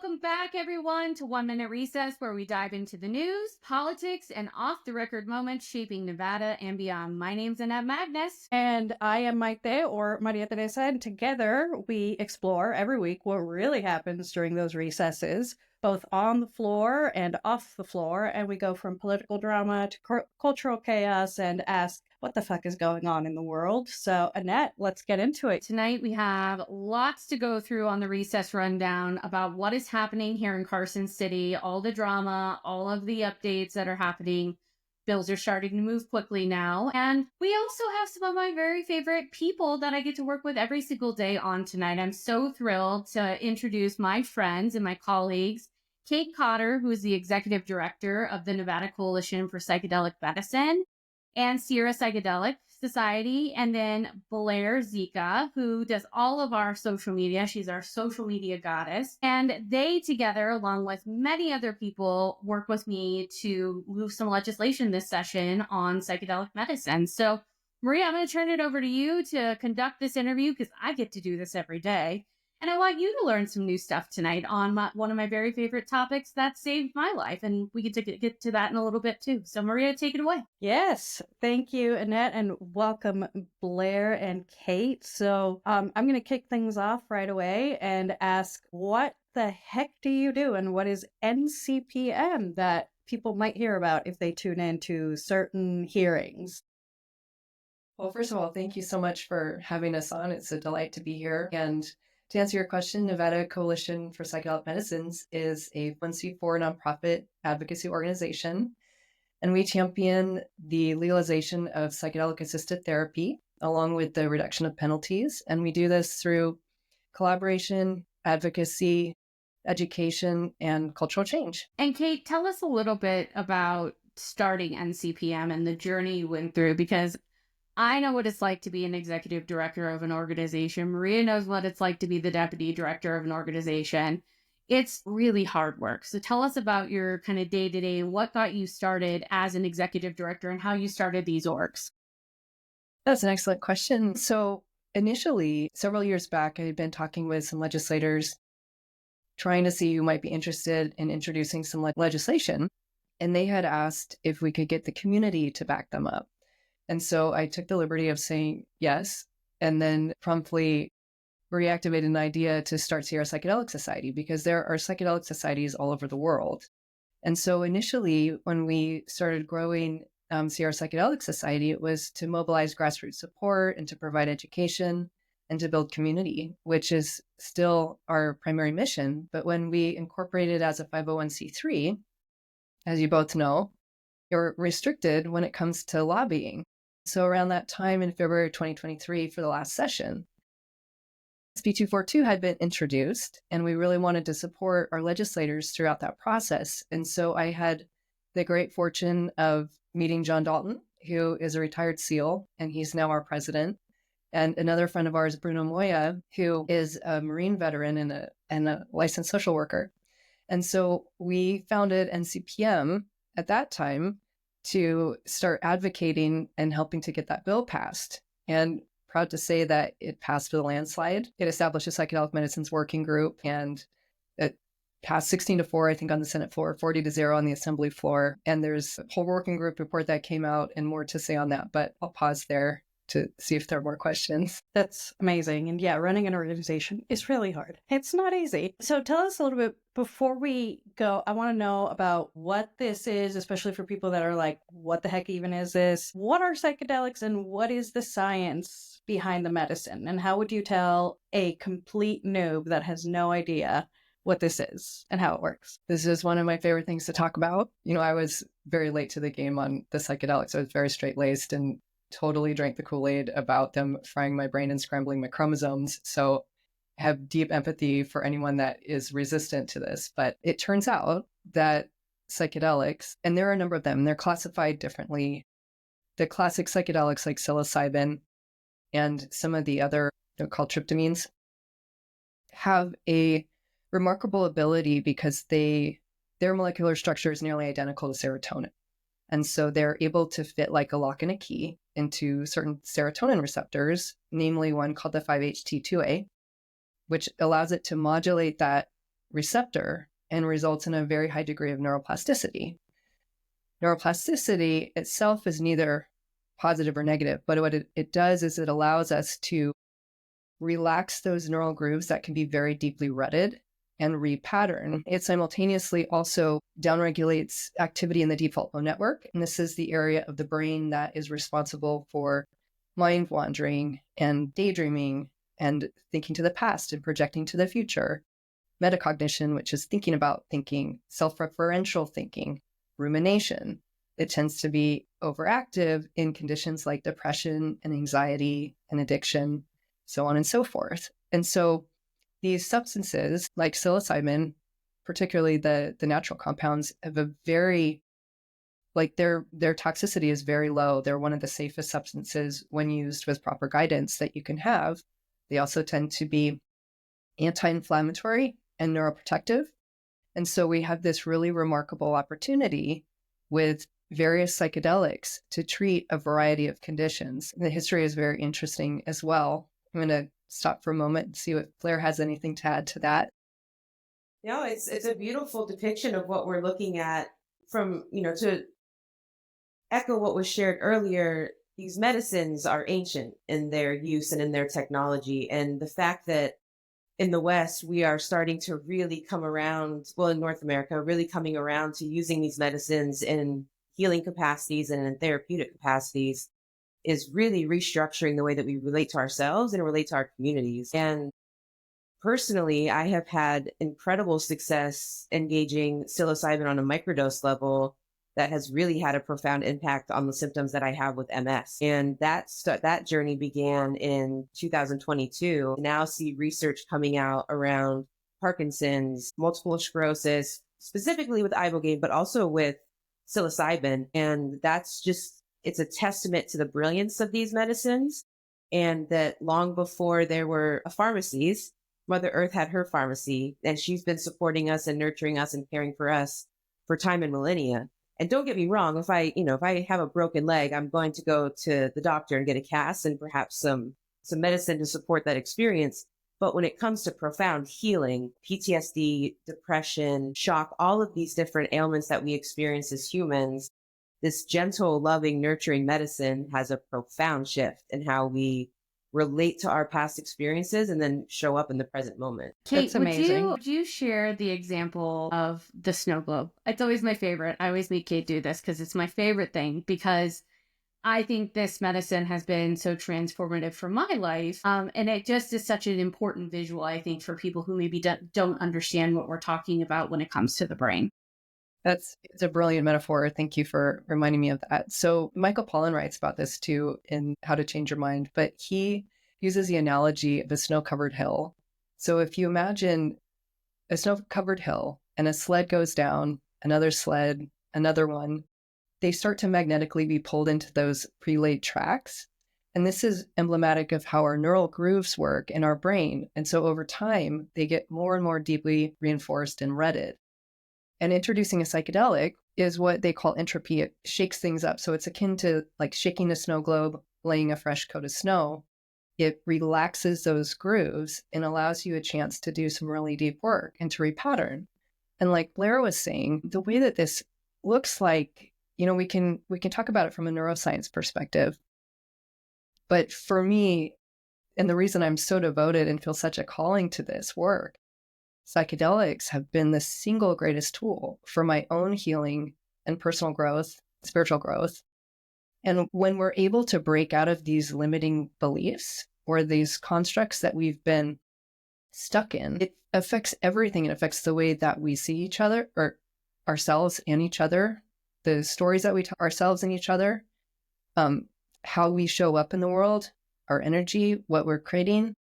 Welcome back, everyone, to 1 Minute Recess, where we dive into the news, politics, and off-the-record moments shaping Nevada and beyond. My name's Annette Magnus. And I am Mayte, or Maria Teresa, and together we explore every week what really happens during those recesses, both on the floor and off the floor, and we go from political drama to cultural chaos and ask, what the fuck is going on in the world? So, Annette, let's get into it. Tonight, we have lots to go through on the recess rundown about what is happening here in Carson City, all the drama, all of the updates that are happening. Bills are starting to move quickly now. And we also have some of my very favorite people that I get to work with every single day on tonight. I'm so thrilled to introduce my friends and my colleagues, Kate Cotter, who is the executive director of the Nevada Coalition for Psychedelic Medicine, and Sierra Psychedelic Society, and then Blair Zika, who does all of our social media. She's our social media goddess. And they together, along with many other people, work with me to move some legislation this session on psychedelic medicine. So, Maria, I'm going to turn it over to you to conduct this interview because I get to do this every day. And I want you to learn some new stuff tonight on one of my very favorite topics that saved my life. And we get to get to that in a little bit too. So Maria, take it away. Yes, thank you, Annette, and welcome Blair and Kate. So I'm going to kick things off right away and ask, what the heck do you do? And what is NCPM that people might hear about if they tune into certain hearings? Well, first of all, thank you so much for having us on. It's a delight to be here. And to answer your question, Nevada Coalition for Psychedelic Medicines is a 1C4 nonprofit advocacy organization, and we champion the legalization of psychedelic-assisted therapy, along with the reduction of penalties. And we do this through collaboration, advocacy, education, and cultural change. And Kate, tell us a little bit about starting NCPM and the journey you went through, because I know what it's like to be an executive director of an organization. Maria knows what it's like to be the deputy director of an organization. It's really hard work. So tell us about your kind of day-to-day and what got you started as an executive director and how you started these orgs. That's an excellent question. So initially, several years back, I had been talking with some legislators, trying to see who might be interested in introducing some legislation. And they had asked if we could get the community to back them up. And so I took the liberty of saying yes, and then promptly reactivated an idea to start Sierra Psychedelic Society, because there are psychedelic societies all over the world. And so initially, when we started growing Sierra Psychedelic Society, it was to mobilize grassroots support and to provide education and to build community, which is still our primary mission. But when we incorporated as a 501c3, as you both know, you're restricted when it comes to lobbying. So around that time in February 2023 for the last session, SB 242 had been introduced, and we really wanted to support our legislators throughout that process. And so I had the great fortune of meeting John Dalton, who is a retired SEAL, and he's now our president, and another friend of ours, Bruno Moya, who is a Marine veteran and a licensed social worker. And so we founded NCPM at that time to start advocating and helping to get that bill passed. And proud to say that it passed with a landslide. It established a psychedelic medicines working group, and it passed 16-4, I think, on the Senate floor, 40-0 on the Assembly floor. And there's a whole working group report that came out and more to say on that, but I'll pause there to see if there are more questions. That's amazing. And yeah, running an organization is really hard. It's not easy. So tell us a little bit, before we go, I want to know about what this is, especially for people that are like, what the heck even is this? What are psychedelics and what is the science behind the medicine? And how would you tell a complete noob that has no idea what this is and how it works? This is one of my favorite things to talk about. You know, I was very late to the game on the psychedelics. I was very straight-laced and totally drank the Kool-Aid about them frying my brain and scrambling my chromosomes. So I have deep empathy for anyone that is resistant to this. But it turns out that psychedelics, and there are a number of them, they're classified differently. The classic psychedelics like psilocybin and some of the other, they're called tryptamines, have a remarkable ability because their molecular structure is nearly identical to serotonin. And so they're able to fit like a lock and a key into certain serotonin receptors, namely one called the 5-HT2A, which allows it to modulate that receptor and results in a very high degree of neuroplasticity. Neuroplasticity itself is neither positive or negative, but what it does is it allows us to relax those neural grooves that can be very deeply rutted and repattern. It simultaneously also downregulates activity in the default mode network. And this is the area of the brain that is responsible for mind wandering and daydreaming and thinking to the past and projecting to the future. Metacognition, which is thinking about thinking, self-referential thinking, rumination. It tends to be overactive in conditions like depression and anxiety and addiction, so on and so forth. And so these substances like psilocybin, particularly the natural compounds, have a very, like their toxicity is very low. They're one of the safest substances when used with proper guidance that you can have. They also tend to be anti-inflammatory and neuroprotective. And so we have this really remarkable opportunity with various psychedelics to treat a variety of conditions. The history is very interesting as well. I'm going to stop for a moment and see if Claire has anything to add to that. No, it's a beautiful depiction of what we're looking at from, to echo what was shared earlier. These medicines are ancient in their use and in their technology. And the fact that in the West, we are starting to really come around, well, in North America, really coming around to using these medicines in healing capacities and in therapeutic capacities is really restructuring the way that we relate to ourselves and relate to our communities. And personally, I have had incredible success engaging psilocybin on a microdose level that has really had a profound impact on the symptoms that I have with MS. And that journey began in 2022. I now see research coming out around Parkinson's, multiple sclerosis, specifically with ibogaine, but also with psilocybin. And that's just, it's a testament to the brilliance of these medicines. And that long before there were pharmacies, Mother Earth had her pharmacy, and she's been supporting us and nurturing us and caring for us for time and millennia. And don't get me wrong, if I have a broken leg, I'm going to go to the doctor and get a cast and perhaps some medicine to support that experience. But when it comes to profound healing, PTSD, depression, shock, all of these different ailments that we experience as humans, this gentle, loving, nurturing medicine has a profound shift in how we relate to our past experiences and then show up in the present moment. Kate, That's amazing. would you share the example of the snow globe? It's always my favorite. I always make Kate do this because it's my favorite thing, because I think this medicine has been so transformative for my life. And it just is such an important visual, I think, for people who maybe don't understand what we're talking about when it comes to the brain. It's a brilliant metaphor. Thank you for reminding me of that. So Michael Pollan writes about this too in How to Change Your Mind, but he uses the analogy of a snow-covered hill. So if you imagine a snow-covered hill and a sled goes down, another sled, another one, they start to magnetically be pulled into those pre-laid tracks. And this is emblematic of how our neural grooves work in our brain. And so over time, they get more and more deeply reinforced and rutted. And introducing a psychedelic is what they call entropy. It shakes things up. So it's akin to like shaking a snow globe, laying a fresh coat of snow. It relaxes those grooves and allows you a chance to do some really deep work and to repattern. And like Blair was saying, the way that this looks like, we can talk about it from a neuroscience perspective. But for me, and the reason I'm so devoted and feel such a calling to this work, psychedelics have been the single greatest tool for my own healing and personal growth, spiritual growth. And when we're able to break out of these limiting beliefs or these constructs that we've been stuck in, it affects everything. It affects the way that we see each other or ourselves and each other, the stories that we tell ourselves and each other, how we show up in the world, our energy, what we're creating.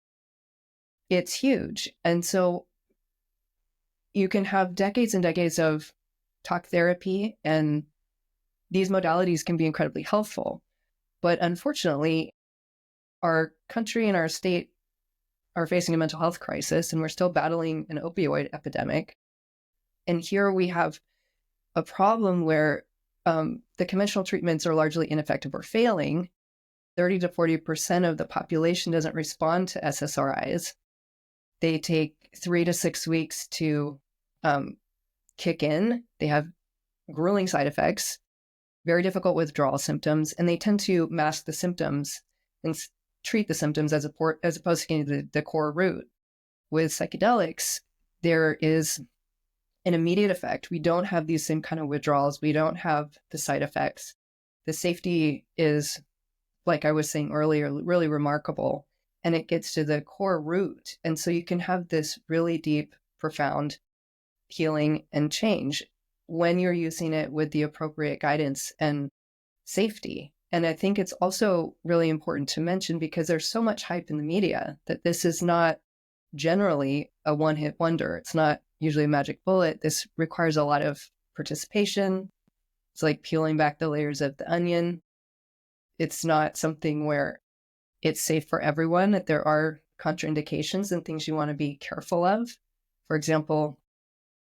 It's huge. And so you can have decades and decades of talk therapy, and these modalities can be incredibly helpful. But unfortunately, our country and our state are facing a mental health crisis, and we're still battling an opioid epidemic. And here we have a problem where the conventional treatments are largely ineffective or failing. 30 to 40% of the population doesn't respond to SSRIs. They take 3 to 6 weeks to kick in. They have grueling side effects, very difficult withdrawal symptoms, and they tend to mask the symptoms and treat the symptoms as opposed to getting the core root. With psychedelics, there is an immediate effect. We don't have these same kind of withdrawals. We don't have the side effects. The safety is, like I was saying earlier, really remarkable, and it gets to the core root. And so you can have this really deep, profound healing and change when you're using it with the appropriate guidance and safety. And I think it's also really important to mention, because there's so much hype in the media, that this is not generally a one-hit wonder. It's not usually a magic bullet. This requires a lot of participation. It's like peeling back the layers of the onion. It's not something where it's safe for everyone, that there are contraindications and things you want to be careful of. For example,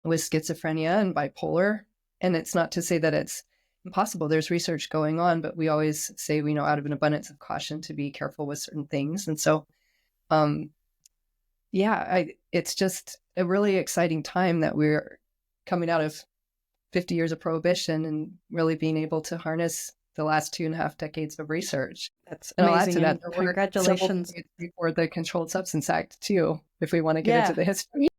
with schizophrenia and bipolar. And it's not to say that it's impossible. There's research going on, but we always say, out of an abundance of caution to be careful with certain things. And so, it's just a really exciting time that we're coming out of 50 years of prohibition and really being able to harness the last 2.5 decades of research. That's and amazing. I'll add to that, Congratulations. Before the Controlled Substance Act, too, if we want to get into the history.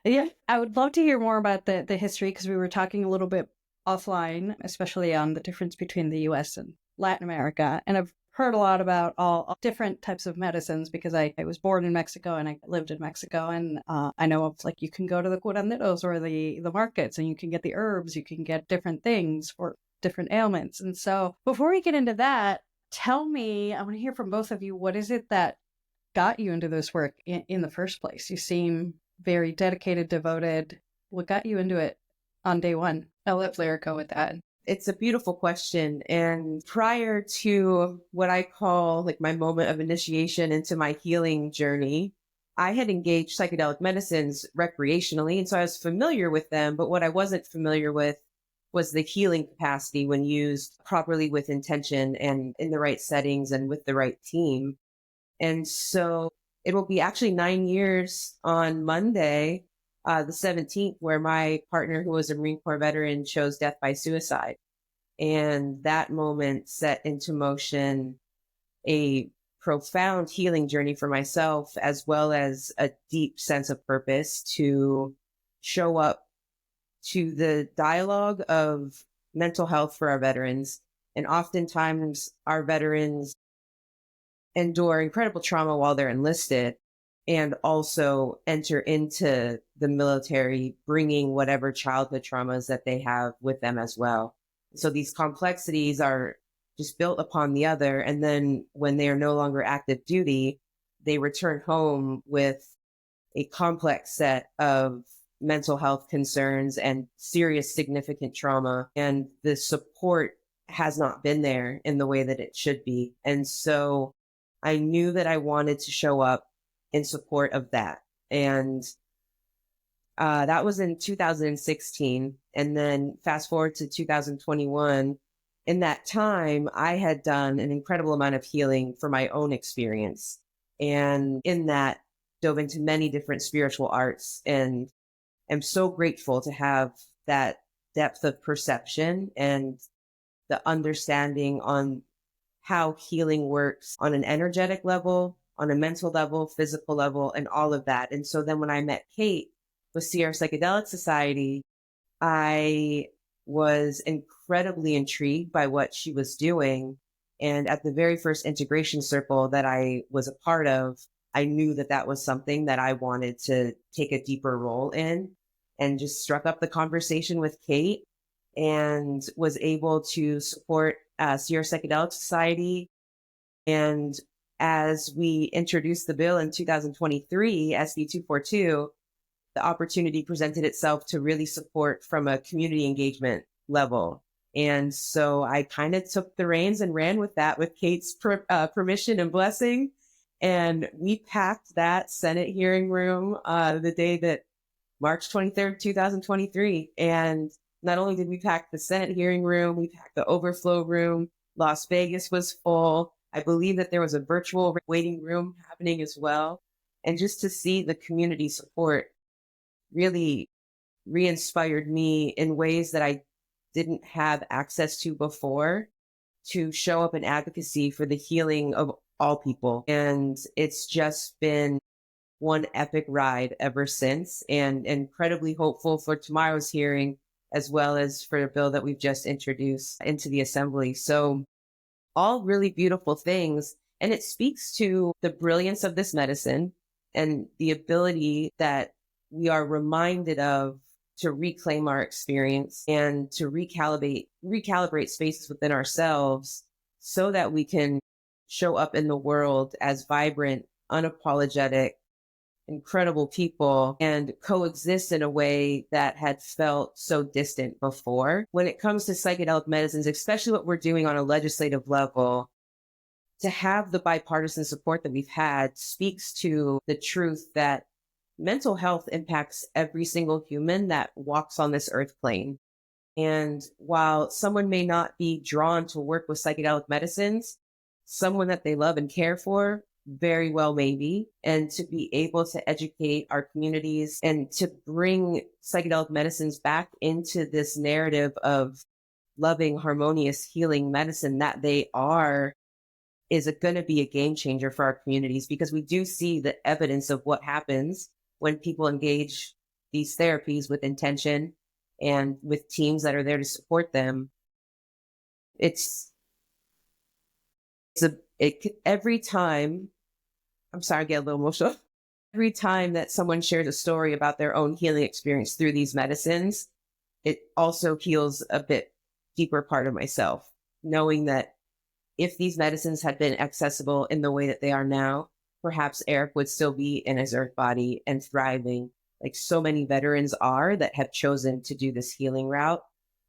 Yeah, I would love to hear more about the history, because we were talking a little bit offline, especially on the difference between the US and Latin America. And I've heard a lot about all different types of medicines, because I was born in Mexico and I lived in Mexico. And I know of, like, you can go to the curanderos or the markets and you can get the herbs, you can get different things for different ailments. And so before we get into that, tell me, I want to hear from both of you, what is it that got you into this work in the first place? You seem very dedicated, devoted. What got you into it on day one? I'll let Blair go with that. It's a beautiful question. And prior to what I call like my moment of initiation into my healing journey, I had engaged psychedelic medicines recreationally. And so I was familiar with them, but what I wasn't familiar with was the healing capacity when used properly with intention and in the right settings and with the right team. And so it will be actually 9 years on Monday, the 17th, where my partner, who was a Marine Corps veteran, chose death by suicide. And that moment set into motion a profound healing journey for myself, as well as a deep sense of purpose to show up to the dialogue of mental health for our veterans. And oftentimes our veterans endure incredible trauma while they're enlisted, and also enter into the military, bringing whatever childhood traumas that they have with them as well. So these complexities are just built upon the other. And then when they are no longer active duty, they return home with a complex set of mental health concerns and serious significant trauma. And the support has not been there in the way that it should be. And so I knew that I wanted to show up in support of that. And that was in 2016. And then fast forward to 2021. In that time, I had done an incredible amount of healing for my own experience. And in that, dove into many different spiritual arts, and am so grateful to have that depth of perception and the understanding on how healing works on an energetic level, on a mental level, physical level, and all of that. And so then when I met Kate with Sierra Psychedelic Society, I was incredibly intrigued by what she was doing. And at the very first integration circle that I was a part of, I knew that that was something that I wanted to take a deeper role in, and just struck up the conversation with Kate and was able to support Sierra Psychedelic Society. And as we introduced the bill in 2023, SB 242, the opportunity presented itself to really support from a community engagement level. And so I kind of took the reins and ran with that with Kate's permission and blessing. And we packed that Senate hearing room the day that March 23rd, 2023. And not only did we pack the Senate hearing room, we packed the overflow room. Las Vegas was full. I believe that there was a virtual waiting room happening as well. And just to see the community support really re-inspired me in ways that I didn't have access to before, to show up in advocacy for the healing of all people. And it's just been one epic ride ever since, and incredibly hopeful for tomorrow's hearing, as well as for the bill that we've just introduced into the assembly. So all really beautiful things. And it speaks to the brilliance of this medicine and the ability that we are reminded of to reclaim our experience and to recalibrate spaces within ourselves so that we can show up in the world as vibrant, unapologetic, incredible people and coexist in a way that had felt so distant before. When it comes to psychedelic medicines, especially what we're doing on a legislative level, to have the bipartisan support that we've had speaks to the truth that mental health impacts every single human that walks on this earth plane. And while someone may not be drawn to work with psychedelic medicines, someone that they love and care for very well maybe. And to be able to educate our communities and to bring psychedelic medicines back into this narrative of loving, harmonious, healing medicine that they are, is going to be a game changer for our communities, because we do see the evidence of what happens when people engage these therapies with intention and with teams that are there to support them. Every time, I'm sorry, I get a little emotional. Every time that someone shares a story about their own healing experience through these medicines, it also heals a bit deeper part of myself, knowing that if these medicines had been accessible in the way that they are now, perhaps Eric would still be in his earth body and thriving, like so many veterans are that have chosen to do this healing route.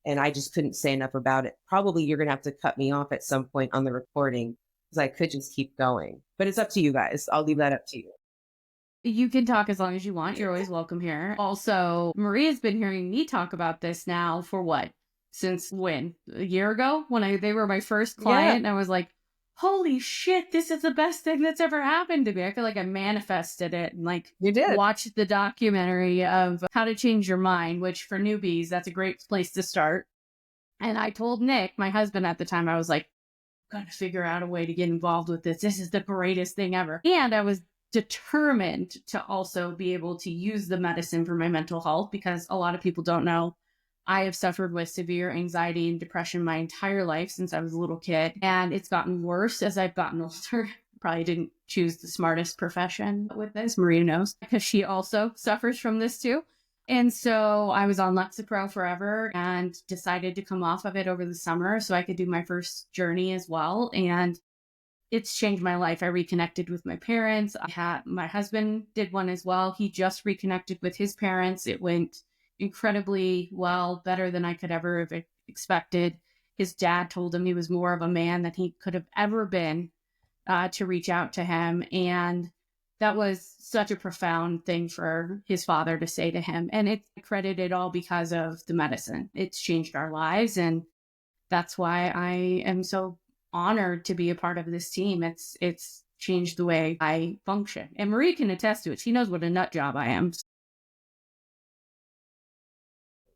And I just couldn't say enough about it. Probably you're going to have to cut me off at some point on the recording, because I could just keep going. But it's up to you guys. I'll leave that up to you. You can talk as long as you want. You're always welcome here. Also, Maria's been hearing me talk about this now for what? Since when? A year ago? When they were my first client, and I was like, holy shit, this is the best thing that's ever happened to me. I feel like I manifested it and like You did. watched the documentary of How to Change Your Mind, which for newbies, that's a great place to start. And I told Nick, my husband at the time, I was like, gotta figure out a way to get involved with this. This is the greatest thing ever. And I was determined to also be able to use the medicine for my mental health, because a lot of people don't know I have suffered with severe anxiety and depression my entire life since I was a little kid. And it's gotten worse as I've gotten older. Probably didn't choose the smartest profession with this. Maria knows, because she also suffers from this too. And so I was on Lexapro forever and decided to come off of it over the summer so I could do my first journey as well. And it's changed my life. I reconnected with my parents. My husband did one as well. He just reconnected with his parents. It went incredibly well, better than I could ever have expected. His dad told him he was more of a man than he could have ever been to reach out to him. And that was such a profound thing for his father to say to him. And it's credited all because of the medicine. It's changed our lives. And that's why I am so honored to be a part of this team. It's changed the way I function. And Marie can attest to it. She knows what a nut job I am.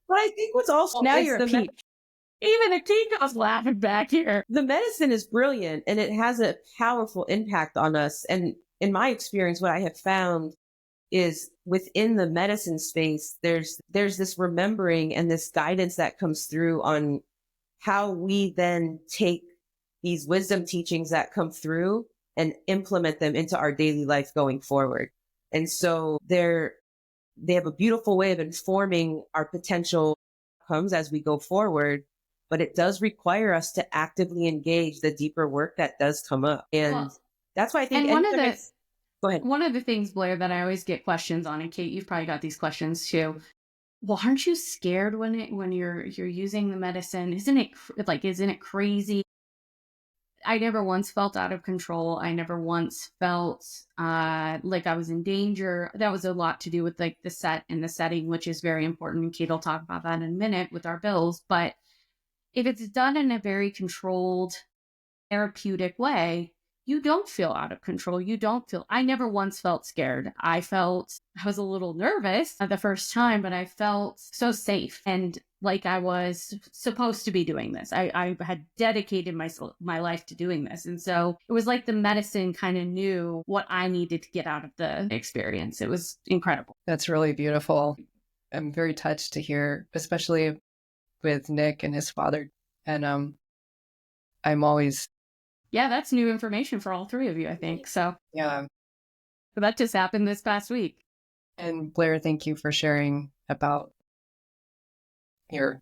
But I think what's also Now you're a peach. Even a Kinko's laughing back here. The medicine is brilliant and it has a powerful impact on us. And in my experience, what I have found is within the medicine space, there's this remembering and this guidance that comes through on how we then take these wisdom teachings that come through and implement them into our daily life going forward. And so they have a beautiful way of informing our potential outcomes as we go forward, but it does require us to actively engage the deeper work that does come up. And that's why I think, go ahead. One of the things, Blair, that I always get questions on, and Kate, you've probably got these questions too. Well, aren't you scared when you're using the medicine? Isn't it crazy? I never once felt out of control. I never once felt like I was in danger. That was a lot to do with like the set and the setting, which is very important. Kate will talk about that in a minute with our bills. But if it's done in a very controlled, therapeutic way, you don't feel out of control. I never once felt scared. I was a little nervous at the first time, but I felt so safe and like I was supposed to be doing this. I had dedicated my life to doing this. And so it was like the medicine kind of knew what I needed to get out of the experience. It was incredible. That's really beautiful. I'm very touched to hear, especially with Nick and his father. And I'm always... Yeah, that's new information for all three of you, I think. So Yeah. that just happened this past week. And Blair, thank you for sharing about your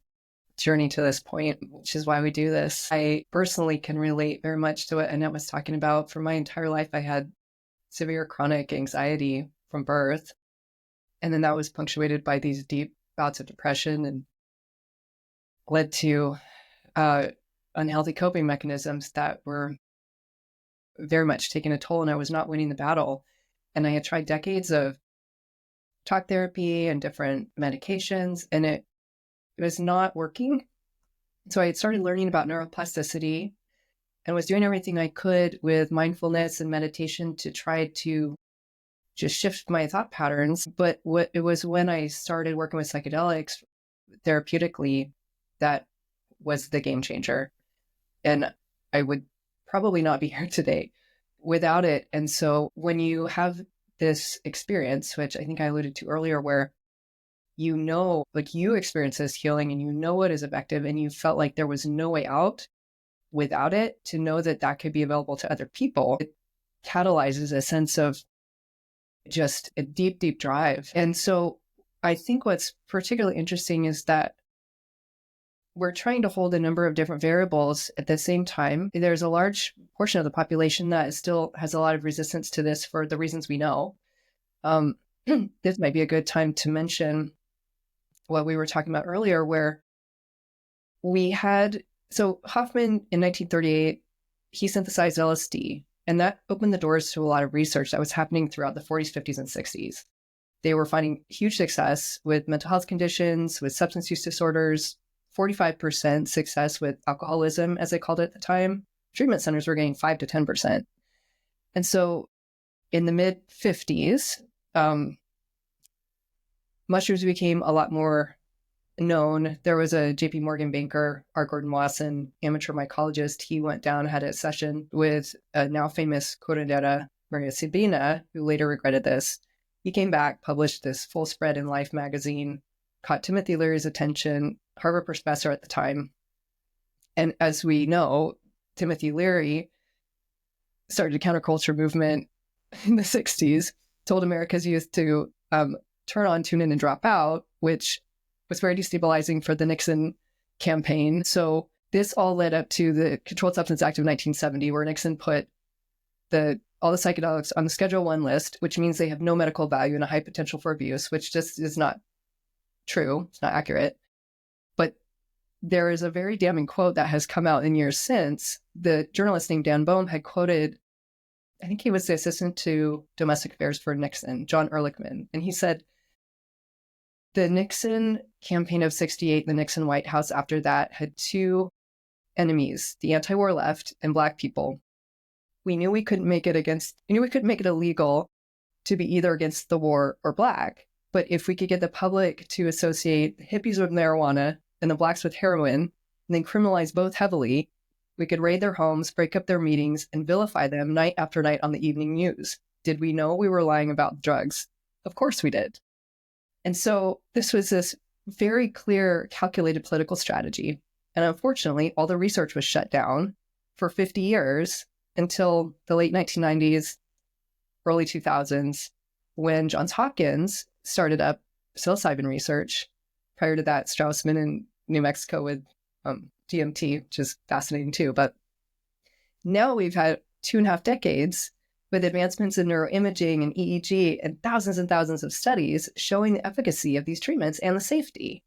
journey to this point, which is why we do this. I personally can relate very much to what Annette was talking about. For my entire life, I had severe chronic anxiety from birth. And then that was punctuated by these deep bouts of depression and led to unhealthy coping mechanisms that were very much taking a toll, and I was not winning the battle. And I had tried decades of talk therapy and different medications, and it was not working. So I had started learning about neuroplasticity and was doing everything I could with mindfulness and meditation to try to just shift my thought patterns. But it was when I started working with psychedelics therapeutically that was the game changer. And I would probably not be here today without it. And so when you have this experience, which I think I alluded to earlier, where like you experience this healing and you know it is effective and you felt like there was no way out without it, to know that that could be available to other people, it catalyzes a sense of just a deep, deep drive. And so I think what's particularly interesting is that we're trying to hold a number of different variables at the same time. There's a large portion of the population that still has a lot of resistance to this for the reasons we know. This might be a good time to mention what we were talking about earlier, where so Hoffman in 1938, he synthesized LSD, and that opened the doors to a lot of research that was happening throughout the 40s, 50s, and 60s. They were finding huge success with mental health conditions, with substance use disorders, 45% success with alcoholism, as they called it at the time. Treatment centers were getting 5 to 10%. And so in the mid 50s, mushrooms became a lot more known. There was a JP Morgan banker, R. Gordon Wasson, amateur mycologist. He went down, had a session with a now famous curandera, Maria Sabina, who later regretted this. He came back, published this full spread in Life magazine, caught Timothy Leary's attention, Harvard professor at the time. And as we know, Timothy Leary started a counterculture movement in the 60s, told America's youth to turn on, tune in, and drop out, which was very destabilizing for the Nixon campaign. So this all led up to the Controlled Substance Act of 1970, where Nixon put all the psychedelics on the Schedule I list, which means they have no medical value and a high potential for abuse, which just is not true. It's not accurate. But there is a very damning quote that has come out in years since. The journalist named Dan Bohm had quoted, I think he was the assistant to domestic affairs for Nixon, John Ehrlichman. And he said, the Nixon campaign of 68, the Nixon White House after that, had two enemies, the anti-war left and Black people. We knew we couldn't make it illegal to be either against the war or Black. But if we could get the public to associate the hippies with marijuana and the Blacks with heroin, and then criminalize both heavily, we could raid their homes, break up their meetings, and vilify them night after night on the evening news. Did we know we were lying about drugs? Of course we did. And so this was this very clear, calculated political strategy. And unfortunately, all the research was shut down for 50 years until the late 1990s, early 2000s, when Johns Hopkins started up psilocybin research. Prior to that, Strausman in New Mexico with DMT, which is fascinating too. But now we've had 2.5 decades with advancements in neuroimaging and EEG and thousands of studies showing the efficacy of these treatments and the safety.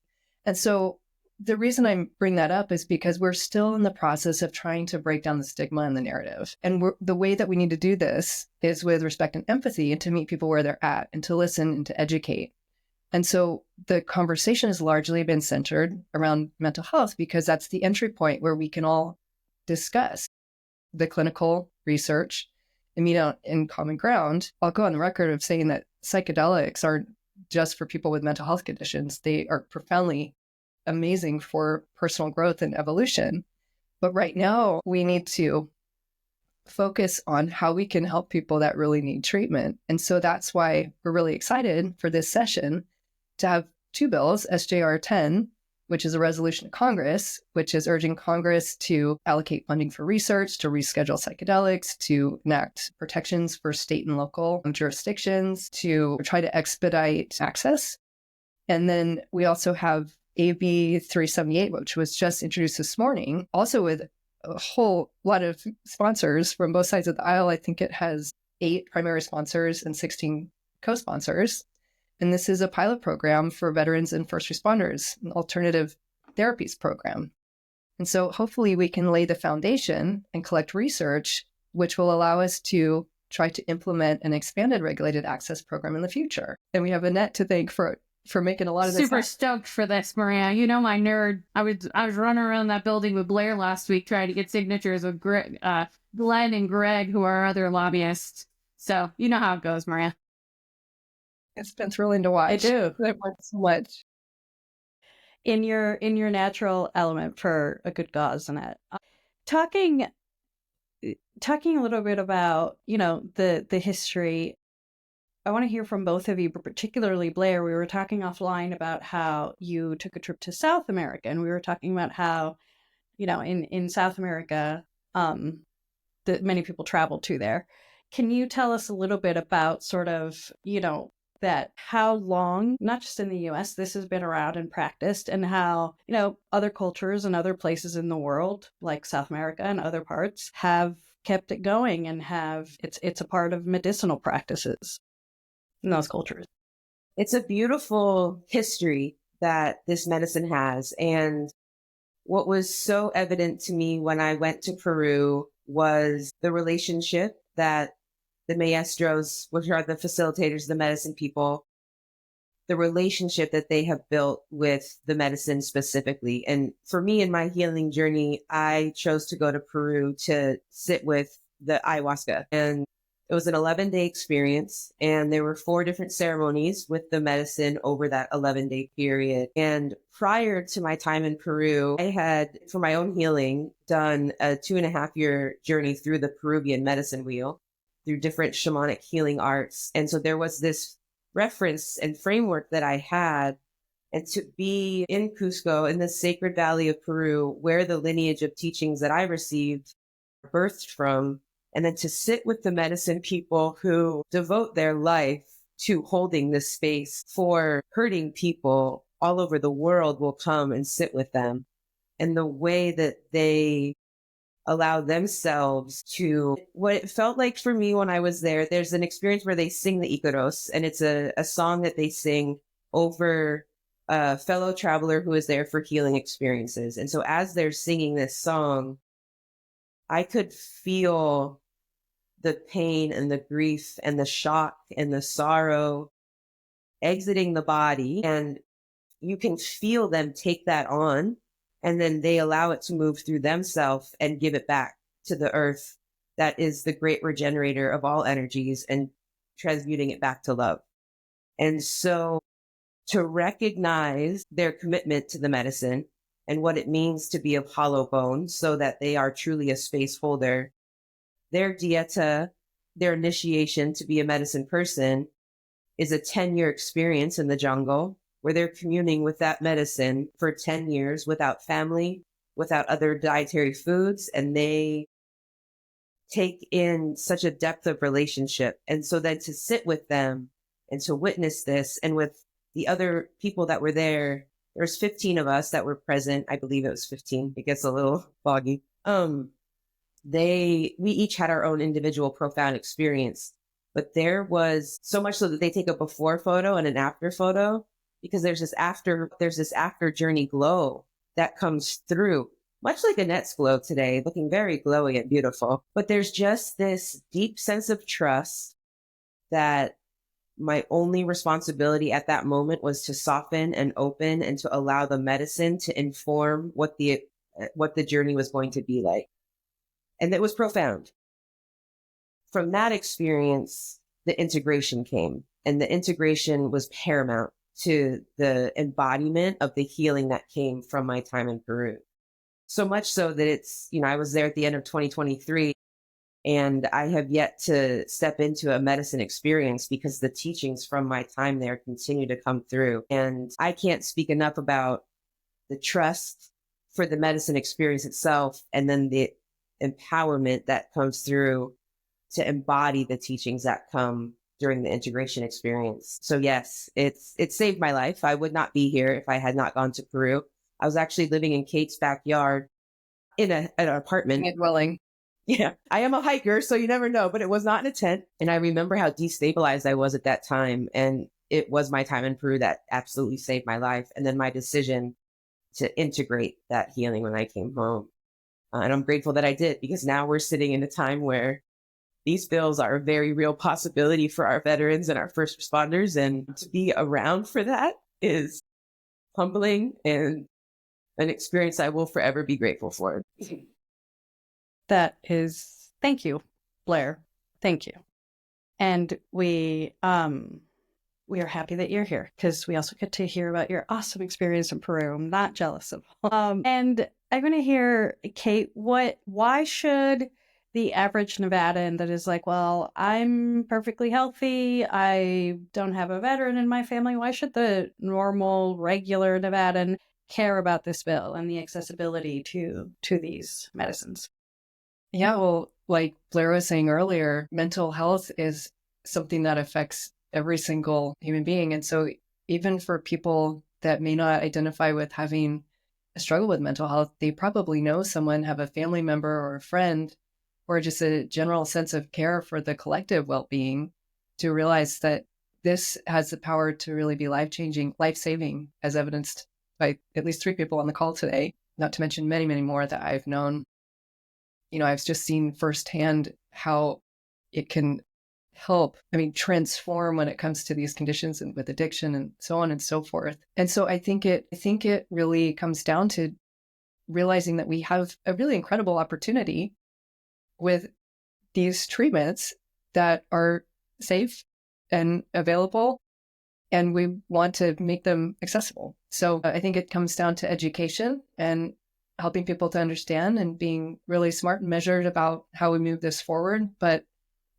And so the reason I bring that up is because we're still in the process of trying to break down the stigma and the narrative. And the way that we need to do this is with respect and empathy, and to meet people where they're at, and to listen and to educate. And so the conversation has largely been centered around mental health, because that's the entry point where we can all discuss the clinical research and meet out in common ground. I'll go on the record of saying that psychedelics aren't just for people with mental health conditions. They are profoundly amazing for personal growth and evolution. But right now, we need to focus on how we can help people that really need treatment. And so that's why we're really excited for this session to have two bills, SJR 10, which is a resolution of Congress, which is urging Congress to allocate funding for research, to reschedule psychedelics, to enact protections for state and local jurisdictions, to try to expedite access. And then we also have AB 378, which was just introduced this morning, also with a whole lot of sponsors from both sides of the aisle. I think it has 8 primary sponsors and 16 co-sponsors. And this is a pilot program for veterans and first responders, an alternative therapies program. And so hopefully we can lay the foundation and collect research, which will allow us to try to implement an expanded regulated access program in the future. And we have Annette to thank for making a lot of this. Super stoked for this, Maria. You know my nerd. I was running around that building with Blair last week trying to get signatures with Glenn and Greg, who are our other lobbyists. So you know how it goes, Maria. It's been thrilling to watch. I do. I've learned so much. In your natural element for a good cause, Annette. Talking a little bit about, the history. I want to hear from both of you, but particularly Blair. We were talking offline about how you took a trip to South America, and we were talking about how, in South America, that many people travel to there. Can you tell us a little bit about sort of, that how long, not just in the US, this has been around and practiced, and how, other cultures and other places in the world, like South America and other parts, have kept it going and it's a part of medicinal practices in those cultures. It's a beautiful history that this medicine has. And what was so evident to me when I went to Peru was the relationship that the maestros, which are the facilitators, the medicine people, the relationship that they have built with the medicine specifically. And for me, in my healing journey, I chose to go to Peru to sit with the ayahuasca. And it was an 11-day experience, and there were 4 different ceremonies with the medicine over that 11-day period. And prior to my time in Peru, I had, for my own healing, done a 2.5-year journey through the Peruvian medicine wheel, through different shamanic healing arts. And so there was this reference and framework that I had. And to be in Cusco, in the sacred valley of Peru, where the lineage of teachings that I received birthed from, and then to sit with the medicine people who devote their life to holding this space for hurting people all over the world will come and sit with them. And the way that they allow themselves to, what it felt like for me when I was there, there's an experience where they sing the Icaros, and it's a song that they sing over a fellow traveler who is there for healing experiences. And so as they're singing this song, I could feel the pain and the grief and the shock and the sorrow exiting the body. And you can feel them take that on, and then they allow it to move through themselves and give it back to the earth that is the great regenerator of all energies, and transmuting it back to love. And so to recognize their commitment to the medicine and what it means to be of hollow bone, so that they are truly a space holder, their dieta, their initiation to be a medicine person, is a 10-year experience in the jungle where they're communing with that medicine for 10 years without family, without other dietary foods. And they take in such a depth of relationship. And so then to sit with them and to witness this, and with the other people that were there was 15 of us that were present. I believe it was 15. It gets a little foggy. We each had our own individual profound experience, but there was so much so that they take a before photo and an after photo, because there's this after journey glow that comes through, much like Annette's glow today, looking very glowy and beautiful. But there's just this deep sense of trust that my only responsibility at that moment was to soften and open and to allow the medicine to inform what the journey was going to be like. And it was profound. from that experience, the integration came, and the integration was paramount to the embodiment of the healing that came from my time in Peru. So much so that it's, I was there at the end of 2023, and I have yet to step into a medicine experience because the teachings from my time there continue to come through. And I can't speak enough about the trust for the medicine experience itself, and then the empowerment that comes through to embody the teachings that come during the integration experience. So yes, it saved my life. I would not be here if I had not gone to Peru. I was actually living in Kate's backyard in an apartment. Dwelling. Yeah, I am a hiker, so you never know, but it was not in a tent. And I remember how destabilized I was at that time. And it was my time in Peru that absolutely saved my life. And then my decision to integrate that healing when I came home. And I'm grateful that I did, because now we're sitting in a time where these bills are a very real possibility for our veterans and our first responders. And to be around for that is humbling and an experience I will forever be grateful for. Thank you, Blair. Thank you. And we are happy that you're here, because we also get to hear about your awesome experience in Peru. I'm not jealous of. And I'm going to hear, Kate, why should the average Nevadan that is like, well, I'm perfectly healthy, I don't have a veteran in my family, why should the normal, regular Nevadan care about this bill and the accessibility to these medicines? Yeah, well, like Blair was saying earlier, mental health is something that affects every single human being. And so even for people that may not identify with having a struggle with mental health, they probably know someone, have a family member or a friend, or just a general sense of care for the collective well-being, to realize that this has the power to really be life-changing, life-saving, as evidenced by at least 3 people on the call today, not to mention many, many more that I've known. I've just seen firsthand how it can help, transform when it comes to these conditions and with addiction and so on and so forth. And so I think it really comes down to realizing that we have a really incredible opportunity with these treatments that are safe and available, and we want to make them accessible. So I think it comes down to education and helping people to understand and being really smart and measured about how we move this forward. But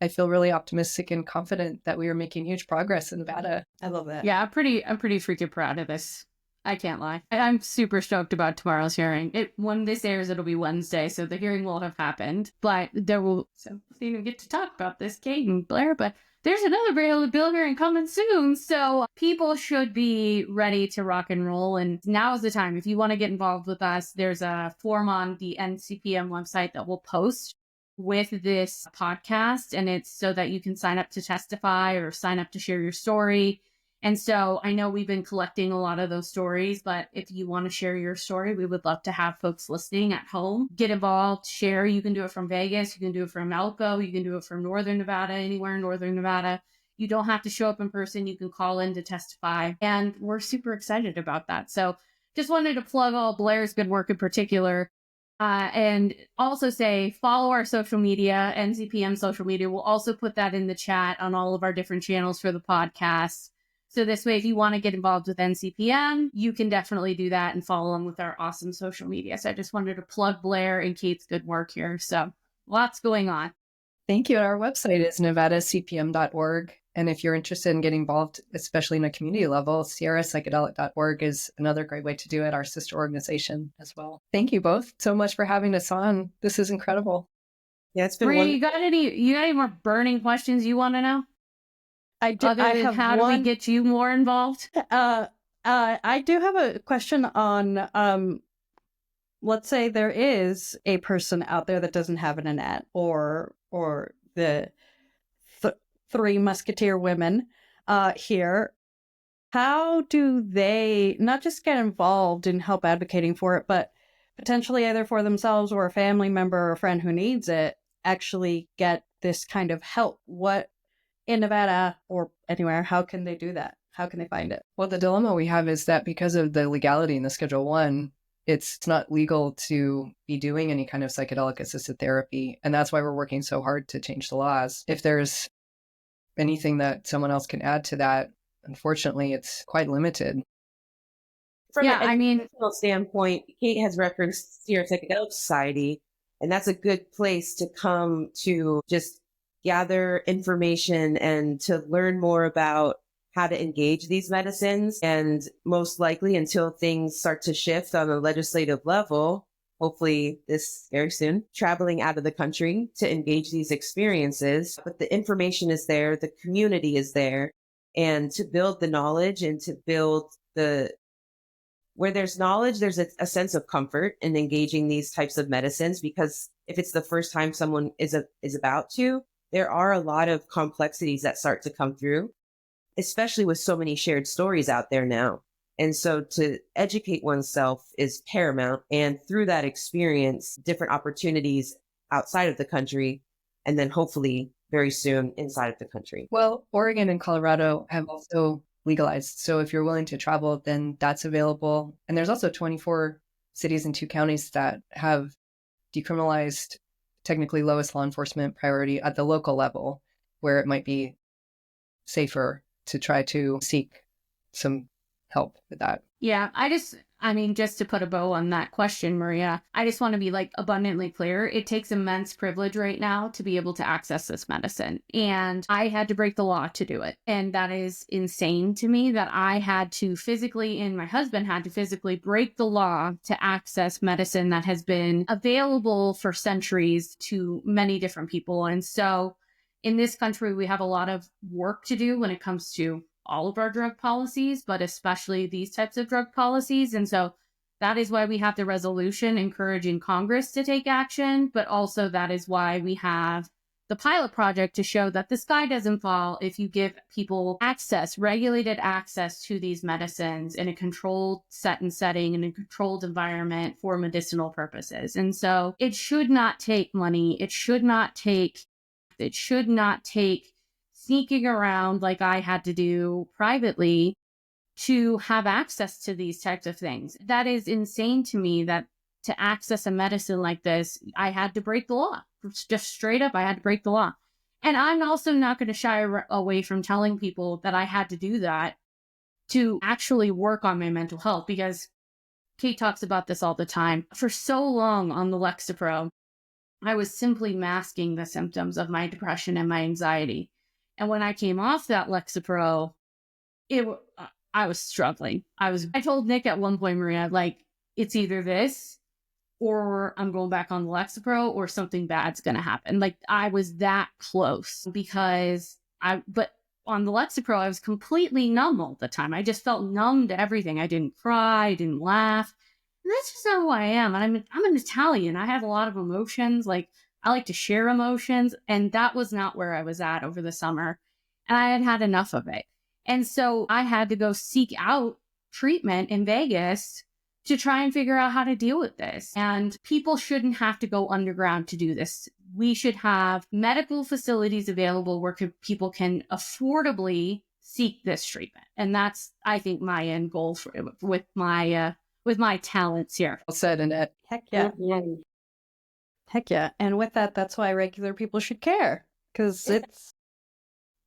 I feel really optimistic and confident that we are making huge progress in Nevada. I love that. Yeah, I'm pretty freaking proud of this. I can't lie. I'm super stoked about tomorrow's hearing. When this airs, it'll be Wednesday, so the hearing will have happened. But there will, so we don't get to talk about this, Kate and Blair, but there's another bill hearing coming soon. So people should be ready to rock and roll. And now is the time. If you want to get involved with us, there's a form on the NCPM website that we'll post with this podcast. And it's so that you can sign up to testify or sign up to share your story. And so I know we've been collecting a lot of those stories, but if you want to share your story, we would love to have folks listening at home get involved, share. You can do it from Vegas. You can do it from Elko. You can do it from Northern Nevada, anywhere in Northern Nevada. You don't have to show up in person. You can call in to testify. And we're super excited about that. So just wanted to plug all Blair's good work in particular. And also say, follow our social media, NCPM social media. We'll also put that in the chat on all of our different channels for the podcast. So this way, if you want to get involved with NCPM, you can definitely do that and follow them with our awesome social media. So I just wanted to plug Blair and Kate's good work here. So lots going on. Thank you. Our website is nevadacpm.org. And if you're interested in getting involved, especially in a community level, sierrapsychedelic.org is another great way to do it, our sister organization as well. Thank you both so much for having us on. This is incredible. Yeah, it's been Bree, you got any more burning questions you want to know? I do. Other than how do we get you more involved? I do have a question on, let's say there is a person out there that doesn't have an Annette or the 3 Musketeer women here. How do they not just get involved and help advocating for it, but potentially either for themselves or a family member or a friend who needs it, actually get this kind of help? What in Nevada or anywhere, how can they do that? How can they find it? Well, the dilemma we have is that because of the legality in the Schedule 1, it's not legal to be doing any kind of psychedelic assisted therapy. And that's why we're working so hard to change the laws. If there's anything that someone else can add to that, unfortunately, it's quite limited. From Yeah, an I mean, educational standpoint, Kate has referenced Sierra Psychedelic Society, and that's a good place to come to just gather information and to learn more about how to engage these medicines. And most likely, until things start to shift on a legislative level, hopefully this very soon, traveling out of the country to engage these experiences. But the information is there, the community is there, and to build the knowledge and to build the where there's knowledge, there's a sense of comfort in engaging these types of medicines, because if it's the first time someone is about to, there are a lot of complexities that start to come through, especially with so many shared stories out there now. And so to educate oneself is paramount. And through that experience, different opportunities outside of the country, and then hopefully very soon inside of the country. Well, Oregon and Colorado have also legalized. So if you're willing to travel, then that's available. And there's also 24 cities and 2 counties that have decriminalized technically lowest law enforcement priority at the local level, where it might be safer to try to seek some help with that. yeah, just to put a bow on that question, Maria, I just want to be like abundantly clear. It takes immense privilege right now to be able to access this medicine. And I had to break the law to do it. And that is insane to me that I had to physically, and my husband had to physically break the law to access medicine that has been available for centuries to many different people. And so in this country, we have a lot of work to do when it comes to all of our drug policies, but especially these types of drug policies. And so that is why we have the resolution encouraging Congress to take action, but also that is why we have the pilot project to show that the sky doesn't fall if you give people access, regulated access to these medicines in a controlled setting, in a controlled environment for medicinal purposes. And so it should not take money. It should not take sneaking around like I had to do privately to have access to these types of things. That is insane to me, that to access a medicine like this, I had to break the law. Just straight up, I had to break the law. And I'm also not going to shy away from telling people that I had to do that to actually work on my mental health, because Kate talks about this all the time. For so long on the Lexapro, I was simply masking the symptoms of my depression and my anxiety. And when I came off that Lexapro, I was struggling. I told Nick at one point, Maria, like, it's either this or I'm going back on the Lexapro or something bad's going to happen. Like, I was that close but on the Lexapro, I was completely numb all the time. I just felt numb to everything. I didn't cry, I didn't laugh. And that's just not who I am. And I'm an Italian. I have a lot of emotions. Like, I like to share emotions. And that was not where I was at over the summer. And I had had enough of it. And so I had to go seek out treatment in Vegas to try and figure out how to deal with this. And people shouldn't have to go underground to do this. We should have medical facilities available where people can affordably seek this treatment. And that's, I think, my end goal with my talents here. Well said, Annette. Heck yeah. Heck yeah. And with that, that's why regular people should care. Because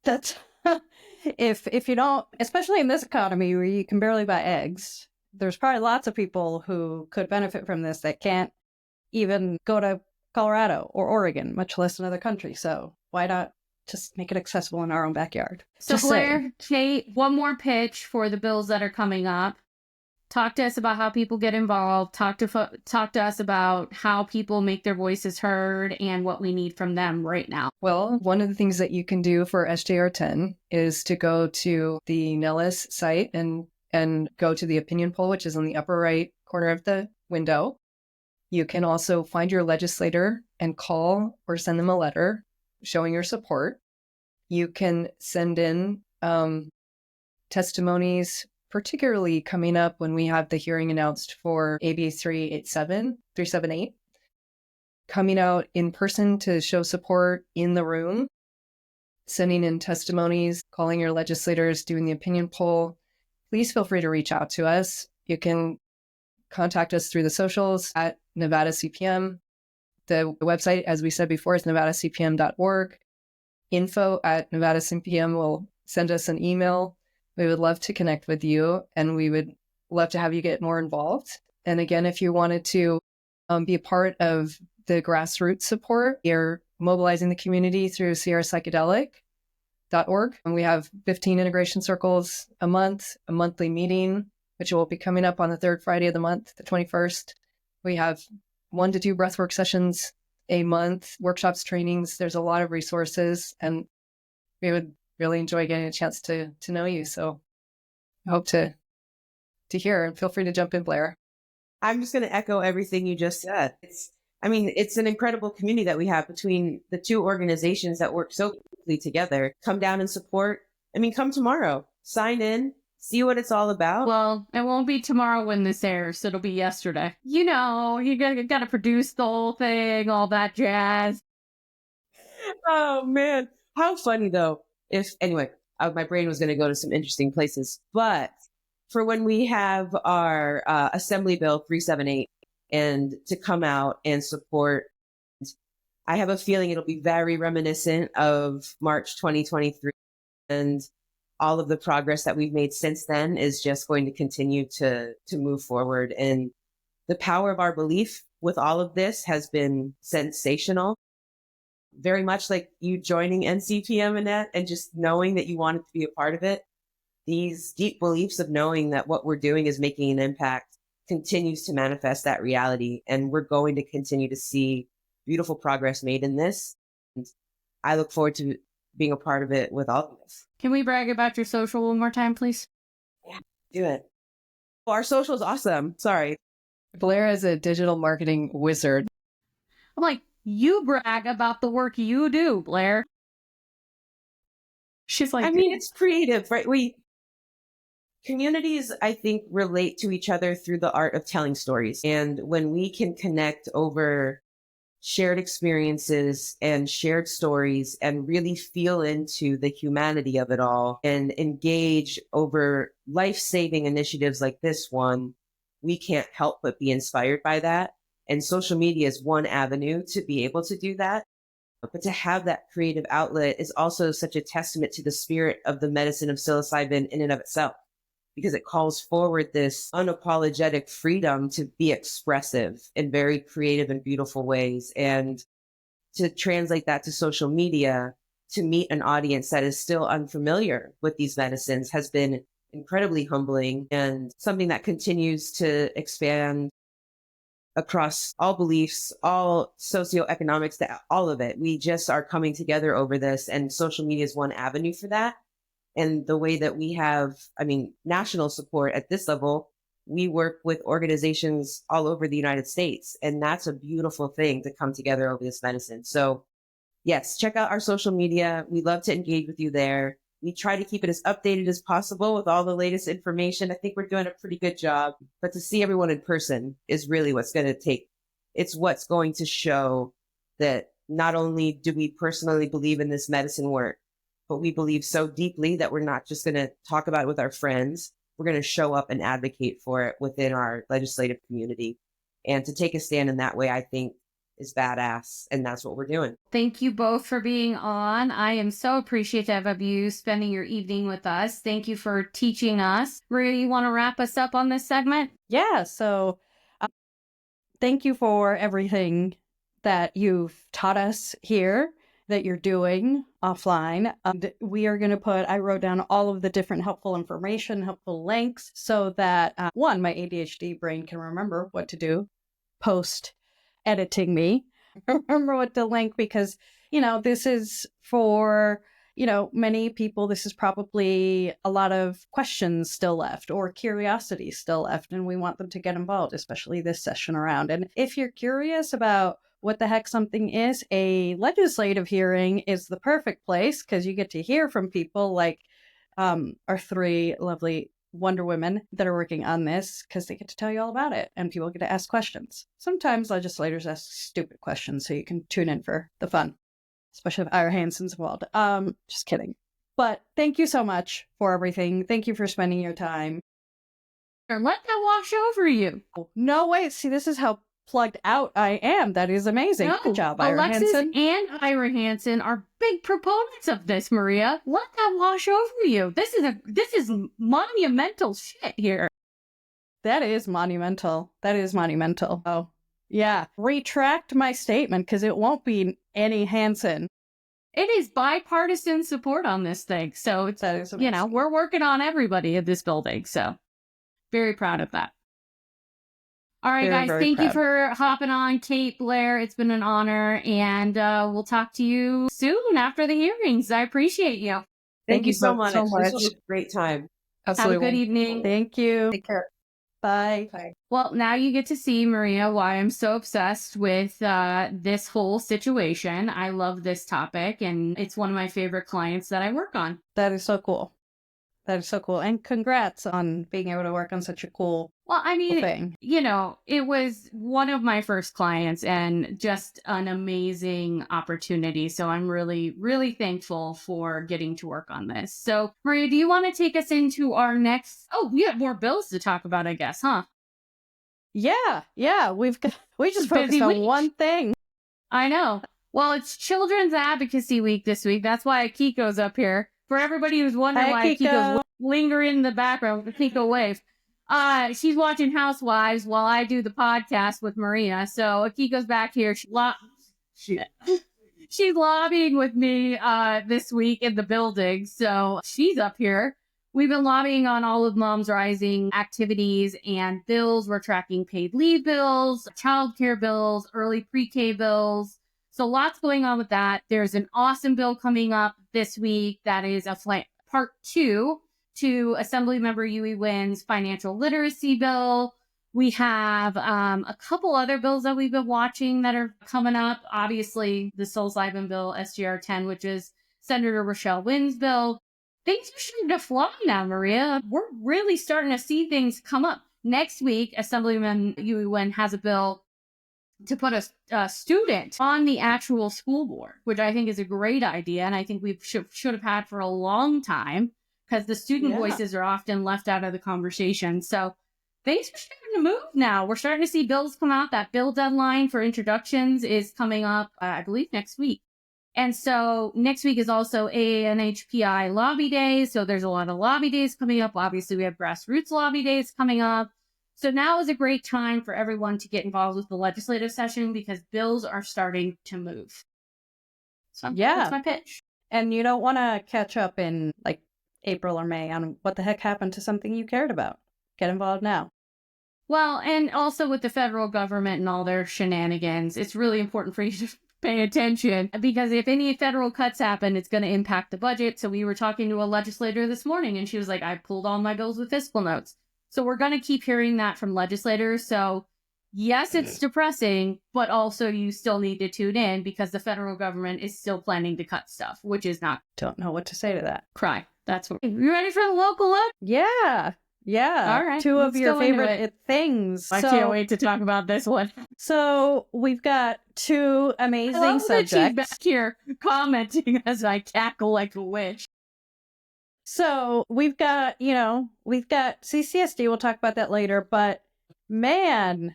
that's, if you don't, especially in this economy where you can barely buy eggs, there's probably lots of people who could benefit from this that can't even go to Colorado or Oregon, much less another country. So why not just make it accessible in our own backyard? So Just Blair, Kate, one more pitch for the bills that are coming up. Talk to us about how people get involved. Talk to us about how people make their voices heard and what we need from them right now. Well, one of the things that you can do for SJR10 is to go to the Nellis site and go to the opinion poll, which is in the upper right corner of the window. You can also find your legislator and call or send them a letter showing your support. You can send in testimonies, particularly coming up when we have the hearing announced for AB 378, coming out in person to show support in the room, sending in testimonies, calling your legislators, doing the opinion poll. Please feel free to reach out to us. You can contact us through the socials at Nevada CPM. The website, as we said before, is nevadacpm.org. info@nevadacpm will send us an email. We would love to connect with you, and we would love to have you get more involved. And again, if you wanted to be a part of the grassroots support, you're mobilizing the community through Psychedelic.org. And we have 15 integration circles a month, a monthly meeting, which will be coming up on the third Friday of the month, the 21st. We have 1 to 2 breathwork sessions a month, workshops, trainings. There's a lot of resources, and we would really enjoy getting a chance to know you. So I hope to hear, and feel free to jump in, Blair. I'm just going to echo everything you just said. It's an incredible community that we have between the two organizations that work so closely together. Come down and support. Come tomorrow, sign in, see what it's all about. Well, it won't be tomorrow when this airs. It'll be yesterday. You gotta produce the whole thing, all that jazz. Oh man, how funny though. My brain was going to go to some interesting places, but for when we have our Assembly Bill 378 and to come out and support, I have a feeling it'll be very reminiscent of March 2023, and all of the progress that we've made since then is just going to continue to move forward. And the power of our belief with all of this has been sensational. Very much like you joining NCPM, Annette, and just knowing that you wanted to be a part of it. These deep beliefs of knowing that what we're doing is making an impact continues to manifest that reality. And we're going to continue to see beautiful progress made in this. And I look forward to being a part of it with all of this. Can we brag about your social one more time, please? Yeah, do it. Well, our social is awesome. Sorry. Blair is a digital marketing wizard. I'm like, you brag about the work you do, Blair. She's like, it's creative, right? Communities, I think, relate to each other through the art of telling stories. And when we can connect over shared experiences and shared stories and really feel into the humanity of it all and engage over life-saving initiatives like this one, we can't help but be inspired by that. And social media is one avenue to be able to do that. But to have that creative outlet is also such a testament to the spirit of the medicine of psilocybin in and of itself, because it calls forward this unapologetic freedom to be expressive in very creative and beautiful ways. And to translate that to social media, to meet an audience that is still unfamiliar with these medicines has been incredibly humbling and something that continues to expand across all beliefs, all socioeconomics, all of it. We just are coming together over this, and social media is one avenue for that. And the way that we have, national support at this level, we work with organizations all over the United States. And that's a beautiful thing to come together over this medicine. So yes, check out our social media. We love to engage with you there. We try to keep it as updated as possible with all the latest information. I think we're doing a pretty good job, but to see everyone in person is really what's going to take. It's what's going to show that not only do we personally believe in this medicine work, but we believe so deeply that we're not just going to talk about it with our friends. We're going to show up and advocate for it within our legislative community. And to take a stand in that way, I think, is badass. And that's what we're doing. Thank you both for being on. I am so appreciative of you spending your evening with us. Thank you for teaching us. Maria, you want to wrap us up on this segment? Yeah. So thank you for everything that you've taught us here, that you're doing offline. We are going to I wrote down all of the different helpful information, helpful links, so that my ADHD brain can remember what to do post editing me. Remember what to link, because, this is for, many people, this is probably a lot of questions still left or curiosity still left, and we want them to get involved, especially this session around. And if you're curious about what the heck something is, a legislative hearing is the perfect place, because you get to hear from people like our 3 lovely Wonder Women that are working on this, because they get to tell you all about it and people get to ask questions. Sometimes legislators ask stupid questions, so you can tune in for the fun, especially if Ira Hansen's involved. Just kidding. But thank you so much for everything. Thank you for spending your time. Or let that wash over you. No way. See, this is how plugged out I am. That is amazing. No, Good job, Ira Alexis Hansen. and Ira Hansen are big proponents of this, Maria. Let that wash over you. This is monumental shit here. That is monumental. That is monumental. Oh, yeah. Retract my statement because it won't be any Hansen. It is bipartisan support on this thing. So it's, That is amazing. we're working on everybody in this building. So very proud of that. All right, Very, guys, very thank you proud. for hopping on. Kate, Blair, it's been an honor. And we'll talk to you soon after the hearings. I appreciate you. Thank you so both much. This was a great time. Absolutely. Have a good evening. Thank you. Take care. Bye. Bye. Well, now you get to see, Maria, why I'm so obsessed with this whole situation. I love this topic, and it's one of my favorite clients that I work on. That is so cool. That is so cool. And congrats on being able to work on such a cool Well, I mean, thing. it was one of my first clients and just an amazing opportunity. So I'm really, really thankful for getting to work on this. So, Maria, do you want to take us into our next? Oh, we have more bills to talk about, I guess, huh? Yeah. We just focused Busy on week. one thing. I know. Well, it's Children's Advocacy Week this week. That's why Akiko's up here. For everybody who's wondering Hi, why Akiko. Akiko's lingering in the background with Akiko wave. She's watching Housewives while I do the podcast with Maria. So Akiko's back here. She's lobbying with me this week in the building. So she's up here. We've been lobbying on all of Moms Rising activities and bills. We're tracking paid leave bills, childcare bills, early pre-K bills. So lots going on with that. There's an awesome bill coming up this week that is a part 2 to Assemblymember Yui Wynn's financial literacy bill. We have a couple other bills that we've been watching that are coming up. Obviously, the psilocybin bill, SGR 10, which is Senator Rochelle Wynn's bill. Things are starting to fly now, Maria. We're really starting to see things come up. Next week, Assemblyman Yui Wynn has a bill to put a student on the actual school board, which I think is a great idea. And I think we should have had for a long time because the student voices are often left out of the conversation. So things are starting to move now. We're starting to see bills come out. That bill deadline for introductions is coming up, I believe, next week. And so next week is also ANHPI Lobby Days. So there's a lot of lobby days coming up. Obviously, we have grassroots lobby days coming up. So now is a great time for everyone to get involved with the legislative session because bills are starting to move. So that's my pitch. And you don't want to catch up in like April or May on what the heck happened to something you cared about. Get involved now. Well, and also with the federal government and all their shenanigans, it's really important for you to pay attention because if any federal cuts happen, it's going to impact the budget. So we were talking to a legislator this morning and she was like, I pulled all my bills with fiscal notes. So we're going to keep hearing that from legislators. So yes, it's depressing, but also you still need to tune in because the federal government is still planning to cut stuff, which is not. Don't know what to say to that. Cry. That's what. You ready for the local look? Yeah. All right. Two of let's your go into favorite it. things. I can't wait to talk about this one. So we've got two amazing I love that she's subjects. back here commenting as I cackle like a witch. So we've got CCSD. We'll talk about that later. But man,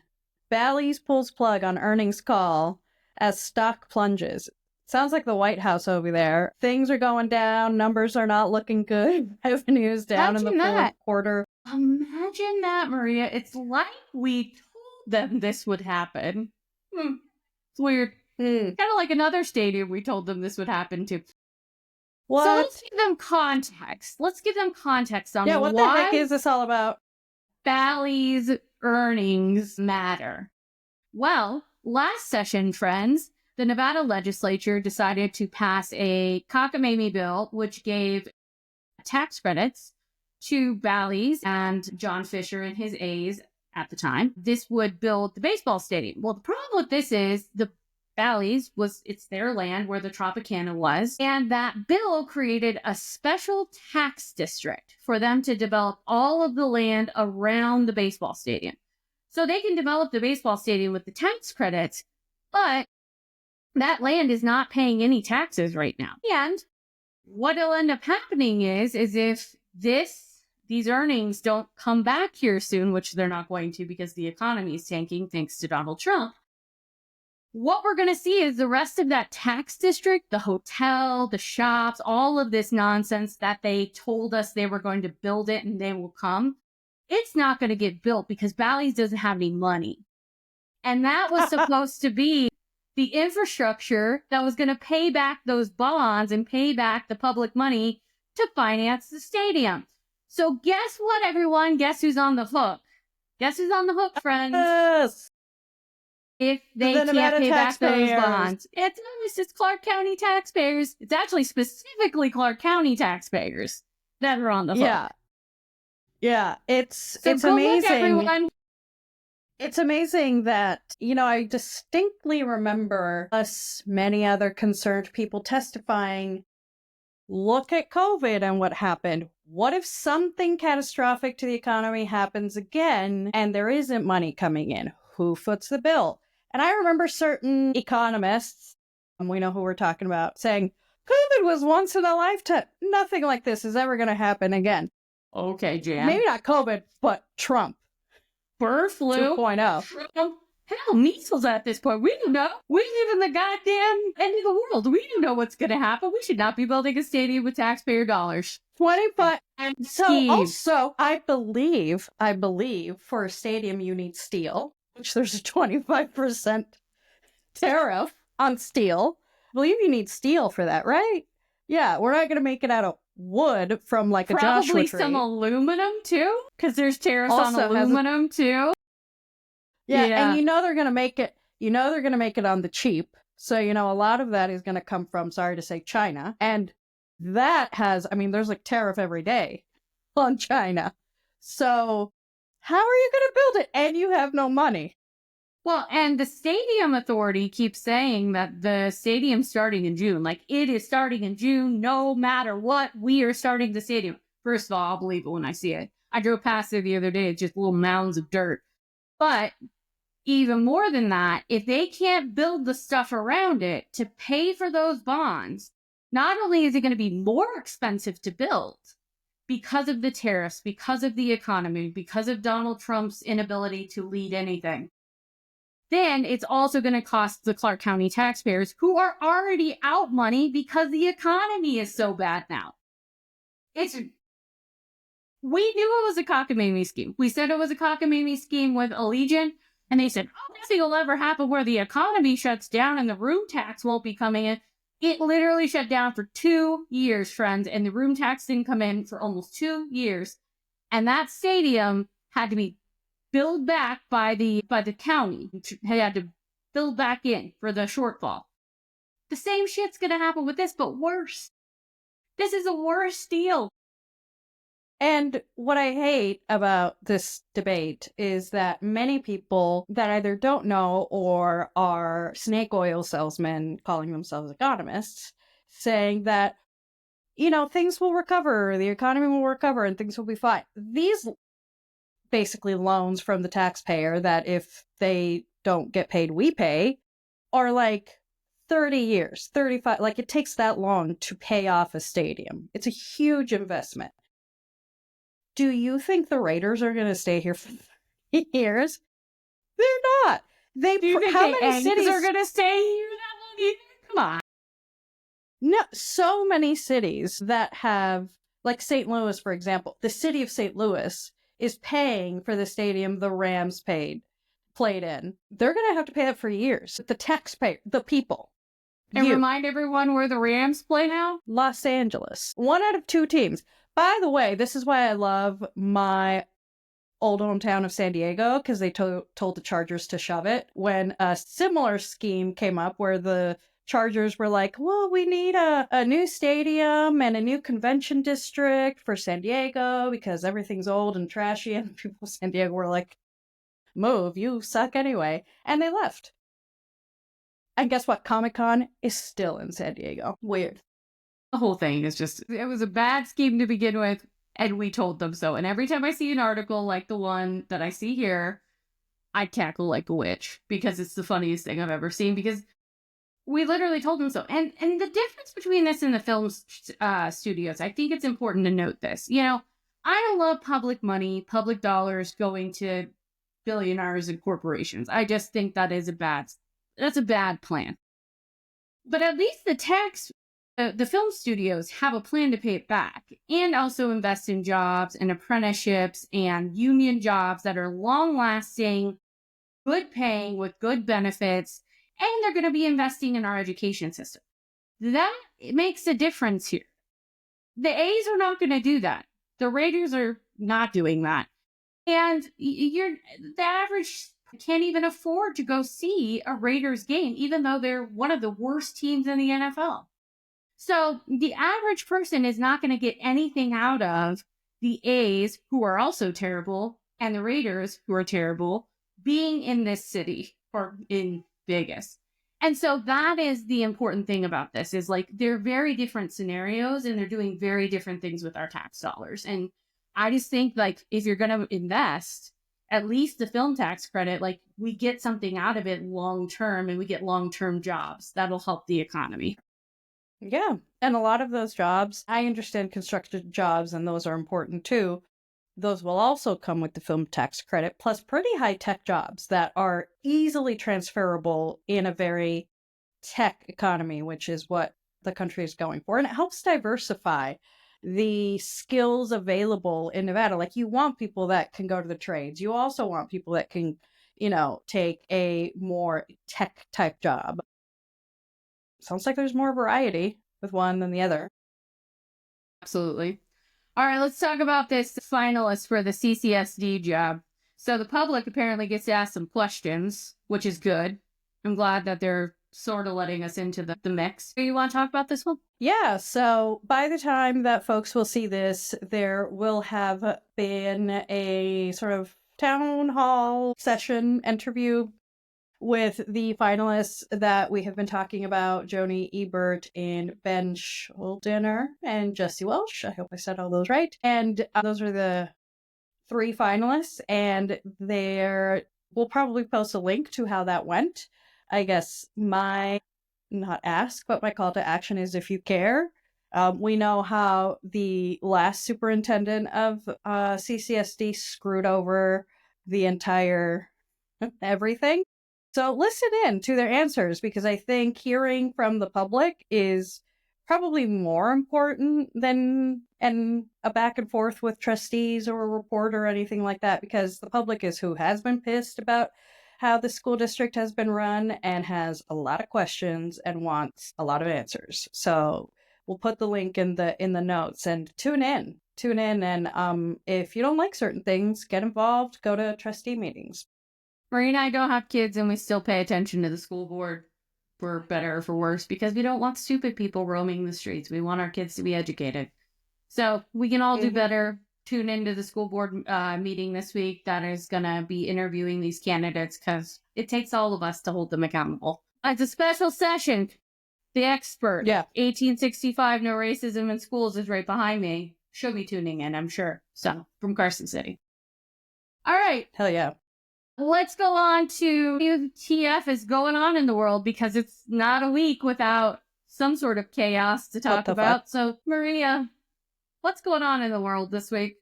Bally's pulls plug on earnings call as stock plunges. Sounds like the White House over there. Things are going down. Numbers are not looking good. Revenue's down in the fourth quarter. Imagine that, Maria. It's like we told them this would happen. It's weird. Kind of like another stadium we told them this would happen to. What? So let's give them context. Let's give them context on what the heck is this all about? Bally's earnings matter. Well, last session, friends, the Nevada legislature decided to pass a cockamamie bill, which gave tax credits to Bally's and John Fisher and his A's at the time. This would build the baseball stadium. Well, the problem with this is the Bally's it's their land where the Tropicana was. And that bill created a special tax district for them to develop all of the land around the baseball stadium. So they can develop the baseball stadium with the tax credits, but that land is not paying any taxes right now. And what will end up happening is if this these earnings don't come back here soon, which they're not going to because the economy is tanking thanks to Donald Trump, what we're going to see is the rest of that tax district, the hotel, the shops, all of this nonsense that they told us they were going to build it and they will come. It's not going to get built because Bally's doesn't have any money. And that was supposed to be the infrastructure that was going to pay back those bonds and pay back the public money to finance the stadium. So guess what, everyone? Guess who's on the hook? Guess who's on the hook, friends? Yes. If they The can't Nevada pay back those taxpayers. bonds. It's Clark County taxpayers. It's actually specifically Clark County taxpayers that are on the hook. Yeah. Yeah. It's So go look, amazing. everyone. It's amazing that, I distinctly remember us, many other concerned people testifying, look at COVID and what happened. What if something catastrophic to the economy happens again and there isn't money coming in? Who foots the bill? And I remember certain economists, and we know who we're talking about, saying, COVID was once in a lifetime. Nothing like this is ever going to happen again. Okay, Jan. Maybe not COVID, but Trump Bird flu. 2.0. Hell, measles at this point. We don't know. We live in the goddamn end of the world. We don't know what's going to happen. We should not be building a stadium with taxpayer dollars. 25. And So Steve, also, I believe for a stadium you need steel, which there's a 25% tariff on steel. I believe you need steel for that, right? Yeah, we're not going to make it out of wood from like a Joshua probably tree. some aluminum too, because there's tariffs on Also has a- aluminum too. Yeah, Yeah. and they're going to make it. They're going to make it on the cheap. So a lot of that is going to come from, sorry to say, China, and that has. There's like tariff every day on China. So how are you going to build it? And you have no money. Well, and the stadium authority keeps saying that the stadium's starting in June. Like, it is starting in June, no matter what, we are starting the stadium. First of all, I'll believe it when I see it. I drove past it the other day, it's just little mounds of dirt. But even more than that, if they can't build the stuff around it to pay for those bonds, not only is it going to be more expensive to build because of the tariffs, because of the economy, because of Donald Trump's inability to lead anything, then it's also going to cost the Clark County taxpayers, who are already out money because the economy is so bad now. We knew it was a cockamamie scheme. We said it was a cockamamie scheme with Allegiant, and they said, oh, nothing will ever happen where the economy shuts down and the room tax won't be coming in. It literally shut down for 2 years, friends, and the room tax didn't come in for almost 2 years. And that stadium had to be billed back by the county. They had to build back in for the shortfall. The same shit's gonna happen with this, but worse. This is a worse deal. And what I hate about this debate is that many people that either don't know or are snake oil salesmen calling themselves economists saying that, things will recover, the economy will recover, and things will be fine. These basically loans from the taxpayer that if they don't get paid, we pay, are like 30 years, 35. Like, it takes that long to pay off a stadium. It's a huge investment. Do you think the Raiders are going to stay here for 30 years? They're not. Do you think how the many Yankees cities are gonna stay here that long either? Come on. No, so many cities that have, like St. Louis, for example. The city of St. Louis is paying for the stadium the Rams played in. They're going to have to pay that for years. The taxpayer, the people. And remind everyone where the Rams play now? Los Angeles. 1 out of 2 teams. By the way, this is why I love my old hometown of San Diego, because they told the Chargers to shove it when a similar scheme came up where the Chargers were like, well, we need a new stadium and a new convention district for San Diego because everything's old and trashy. And people in San Diego were like, move, you suck anyway. And they left. And guess what? Comic-Con is still in San Diego. Weird. The whole thing is just, it was a bad scheme to begin with, and we told them so. And every time I see an article like the one that I see here, I cackle like a witch because it's the funniest thing I've ever seen, because we literally told them so. And the difference between this and the film studios, I think it's important to note this. I don't love public money, public dollars going to billionaires and corporations. I just think that's a bad plan. But at least the film studios have a plan to pay it back and also invest in jobs and apprenticeships and union jobs that are long lasting, good paying with good benefits, and they're going to be investing in our education system. That makes a difference here. The A's are not going to do that. The Raiders are not doing that. And the average can't even afford to go see a Raiders game, even though they're one of the worst teams in the NFL. So the average person is not going to get anything out of the A's, who are also terrible, and the Raiders, who are terrible, being in this city or in Vegas. And so that is the important thing about this is like they're very different scenarios and they're doing very different things with our tax dollars. And I just think like if you're going to invest, at least the film tax credit, like we get something out of it long term and we get long term jobs. That'll help the economy. Yeah. And a lot of those jobs, I understand construction jobs, and those are important too. Those will also come with the film tax credit, plus pretty high tech jobs that are easily transferable in a very tech economy, which is what the country is going for. And it helps diversify the skills available in Nevada. Like you want people that can go to the trades. You also want people that can, take a more tech type job. Sounds like there's more variety with one than the other. Absolutely. All right, let's talk about this finalist for the CCSD job. So the public apparently gets to ask some questions, which is good. I'm glad that they're sort of letting us into the mix. You want to talk about this one? Yeah, so by the time that folks will see this, there will have been a sort of town hall session interview with the finalists that we have been talking about, Joni Ebert and Ben Schuldiner and Jesse Welsh. I hope I said all those right. And those are the 3 finalists, and we'll probably post a link to how that went. I guess my call to action is if you care. We know how the last superintendent of CCSD screwed over the entire everything. So listen in to their answers, because I think hearing from the public is probably more important than a back and forth with trustees or a report or anything like that, because the public is who has been pissed about how the school district has been run and has a lot of questions and wants a lot of answers. So we'll put the link in the notes and tune in. And if you don't like certain things, get involved, go to trustee meetings. Marie and I don't have kids and we still pay attention to the school board, for better or for worse, because we don't want stupid people roaming the streets. We want our kids to be educated. So we can all do better. Tune into the school board meeting this week that is going to be interviewing these candidates, because it takes all of us to hold them accountable. It's a special session. The expert. Yeah. 1865, no racism in schools is right behind me. She'll be tuning in, I'm sure. So, from Carson City. All right. Hell yeah. Let's go on to WTF is going on in the world, because it's not a week without some sort of chaos to talk about. Fuck? So, Maria, what's going on in the world this week?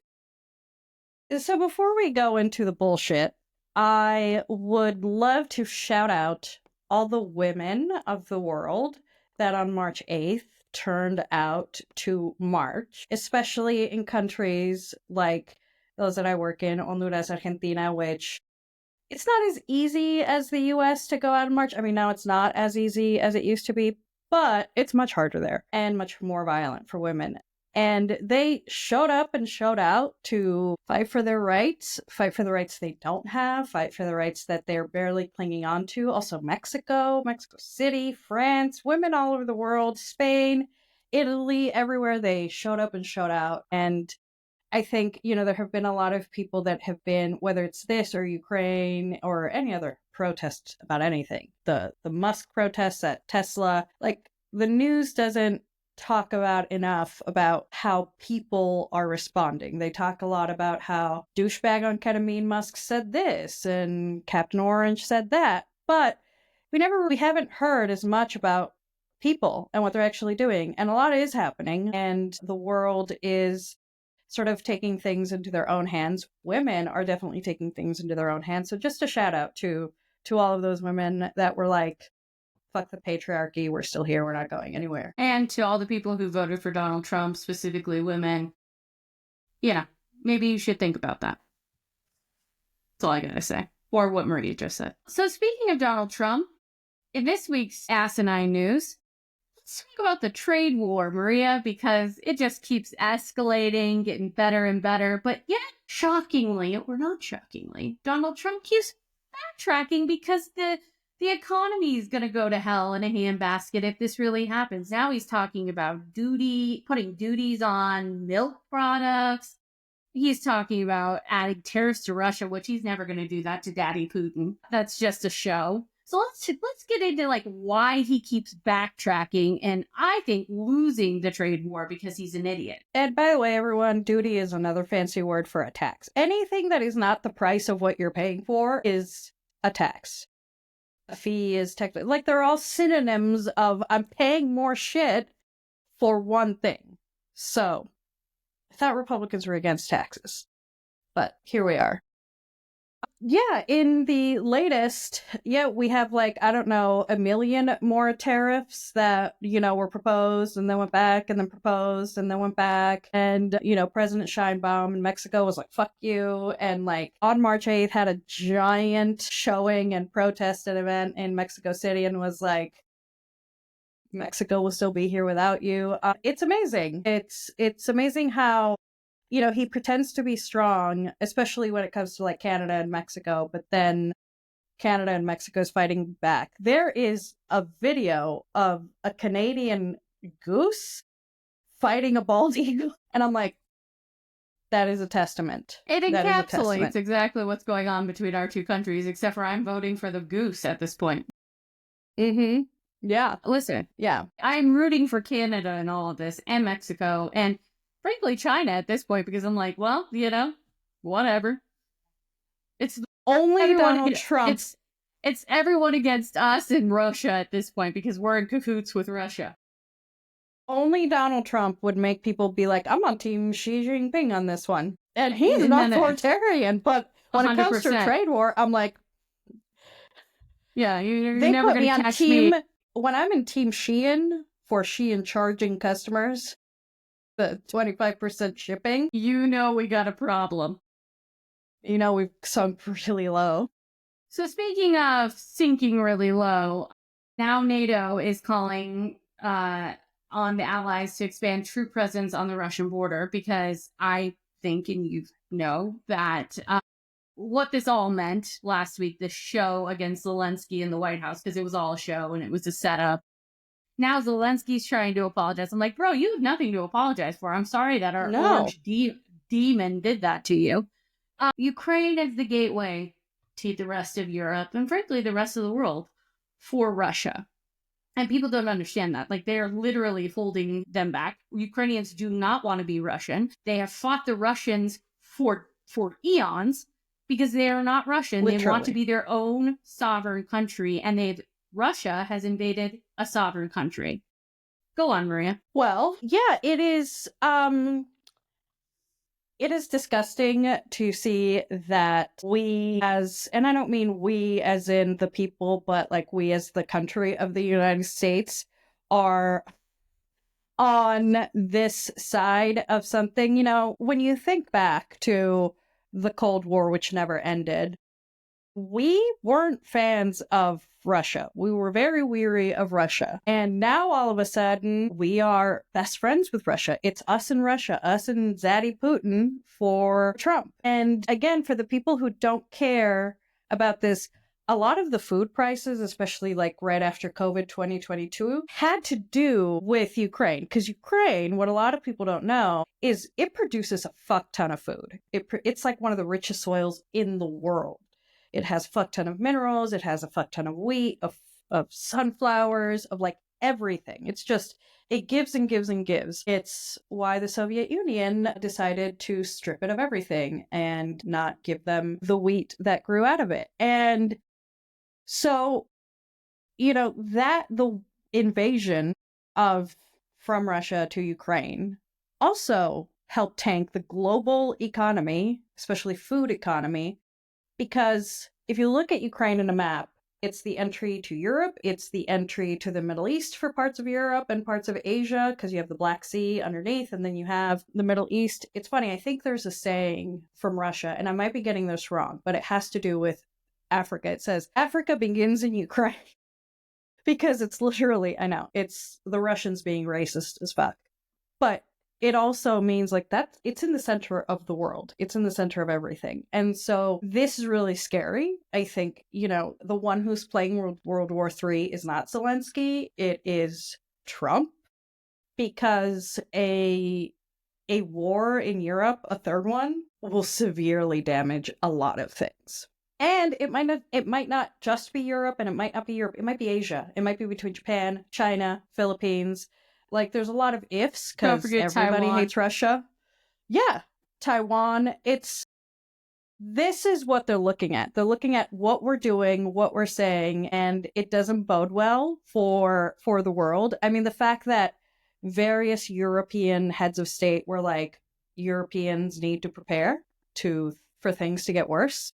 So before we go into the bullshit, I would love to shout out all the women of the world that on March 8th turned out to march, especially in countries like those that I work in, Honduras, Argentina, which it's not as easy as the US to go out and march. I mean, now it's not as easy as it used to be, but it's much harder there and much more violent for women. And they showed up and showed out to fight for their rights they don't have, fight for the rights that they're barely clinging on to. Also Mexico City, France, women all over the world, Spain, Italy, everywhere they showed up and showed out. And I think, there have been a lot of people that have been, whether it's this or Ukraine or any other protest about anything, the Musk protests at Tesla, like the news doesn't talk about enough about how people are responding. They talk a lot about how douchebag on ketamine Musk said this and Captain Orange said that, but we haven't heard as much about people and what they're actually doing. And a lot is happening, and the world is sort of taking things into their own hands. Women are definitely taking things into their own hands. So just a shout out to all of those women that were like, fuck the patriarchy, we're still here, we're not going anywhere. And to all the people who voted for Donald Trump, specifically women, maybe you should think about that. That's all I gotta say. Or what Maria just said. So speaking of Donald Trump, in this week's asinine news, let's talk about the trade war, Maria, because it just keeps escalating, getting better and better. But yet, shockingly, or not shockingly, Donald Trump keeps backtracking because the economy is going to go to hell in a handbasket if this really happens. Now he's talking about putting duties on milk products. He's talking about adding tariffs to Russia, which he's never going to do that to Daddy Putin. That's just a show. So let's get into like why he keeps backtracking and I think losing the trade war because he's an idiot. And by the way, everyone, duty is another fancy word for a tax. Anything that is not the price of what you're paying for is a tax. A fee is technically, like, they're all synonyms of I'm paying more shit for one thing. So I thought Republicans were against taxes, but here we are. Yeah, in the latest, we have like, I don't know, 1 million more tariffs that, were proposed and then went back and then proposed and then went back. And, President Sheinbaum in Mexico was like, fuck you. And like on March 8th had a giant showing and protest and event in Mexico City and was like, Mexico will still be here without you. It's amazing. It's amazing how he pretends to be strong, especially when it comes to like Canada and Mexico, but then Canada and Mexico is fighting back. There is a video of a Canadian goose fighting a bald eagle, and I'm like, that is a testament. It encapsulates exactly what's going on between our two countries, except for I'm voting for the goose at this point. Mm-hmm. Yeah. Listen. Yeah. I'm rooting for Canada and all of this, and Mexico, and frankly, China at this point, because I'm like, well, whatever. It's only Donald Trump. It's everyone against us and Russia at this point because we're in cahoots with Russia. Only Donald Trump would make people be like, I'm on team Xi Jinping on this one. And he's not authoritarian, but when 100%. It comes to trade war, I'm like, yeah, you're never going to catch me. When I'm in team Shein for Shein charging customers the 25% shipping, we got a problem. We've sunk really low. So speaking of sinking really low, now NATO is calling on the allies to expand troop presence on the Russian border because I think, and that what this all meant last week, the show against Zelensky in the White House, because it was all a show and it was a setup. Now Zelensky's trying to apologize. I'm like, bro, you have nothing to apologize for. I'm sorry that our orange demon did that to you. Ukraine is the gateway to the rest of Europe and frankly the rest of the world for Russia. And people don't understand that. Like, they're literally holding them back. Ukrainians do not want to be Russian. They have fought the Russians for eons because they are not Russian. Literally. They want to be their own sovereign country, and Russia has invaded a sovereign country. Go on, Maria. Well, yeah, it is disgusting to see that we and I don't mean we as in the people, but like we as the country of the United States are on this side of something. When you think back to the Cold War, which never ended, we weren't fans of Russia. We were very weary of Russia. And now all of a sudden, we are best friends with Russia. It's us and Russia, us and Zaddy Putin for Trump. And again, for the people who don't care about this, a lot of the food prices, especially like right after COVID 2022, had to do with Ukraine. Because Ukraine, what a lot of people don't know, is it produces a fuck ton of food. It's like one of the richest soils in the world. It has a fuck ton of minerals. It has a fuck ton of wheat, of sunflowers, of like everything. It's just, it gives and gives and gives. It's why the Soviet Union decided to strip it of everything and not give them the wheat that grew out of it. And so, that the invasion from Russia to Ukraine also help tank the global economy, especially food economy, because if you look at Ukraine in a map, it's the entry to Europe, it's the entry to the Middle East for parts of Europe and parts of Asia, because you have the Black Sea underneath, and then you have the Middle East. It's funny, I think there's a saying from Russia, and I might be getting this wrong, but it has to do with Africa. It says, Africa begins in Ukraine. Because it's literally, I know, it's the Russians being racist as fuck. But it also means like that it's in the center of the world. It's in the center of everything. And so this is really scary. I think, the one who's playing World War III is not Zelensky. It is Trump, because a war in Europe, a third one, will severely damage a lot of things. And it might not just be Europe, and it might not be Europe. It might be Asia. It might be between Japan, China, Philippines. Like, there's a lot of ifs because everybody Taiwan. hates Russia. Yeah, Taiwan. This is what they're looking at. They're looking at what we're doing, what we're saying, and it doesn't bode well for the world. I mean, the fact that various European heads of state were like, Europeans need to prepare for things to get worse.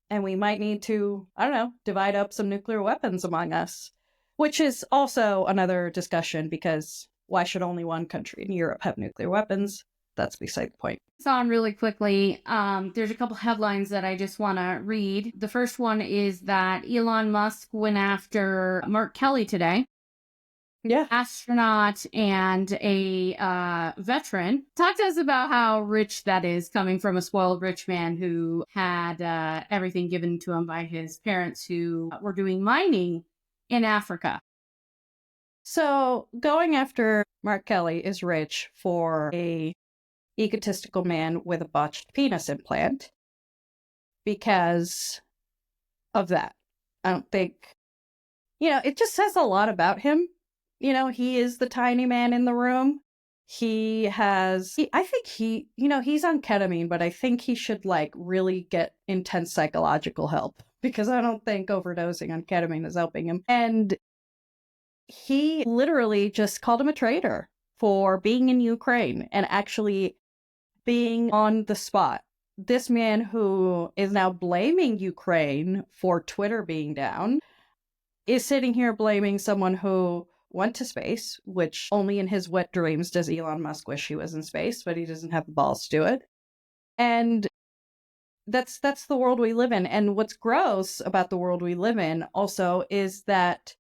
And we might need to, I don't know, divide up some nuclear weapons among us, which is also another discussion, because why should only one country in Europe have nuclear weapons? That's beside the point. On really quickly, there's a couple headlines that I just want to read. The first one is that Elon Musk went after Mark Kelly today. Yeah. Astronaut and a veteran. Talk to us about how rich that is, coming from a spoiled rich man who had everything given to him by his parents, who were doing mining in Africa. So going after Mark Kelly is rich for a egotistical man with a botched penis implant because of that. I don't think, it just says a lot about him. He is the tiny man in the room. I think he's on ketamine, but I think he should really get intense psychological help, because I don't think overdosing on ketamine is helping him. And he literally just called him a traitor for being in Ukraine and actually being on the spot. This man, who is now blaming Ukraine for Twitter being down, is sitting here blaming someone who went to space, which only in his wet dreams does Elon Musk wish he was in space, but he doesn't have the balls to do it. And that's the world we live in. And what's gross about the world we live in also is that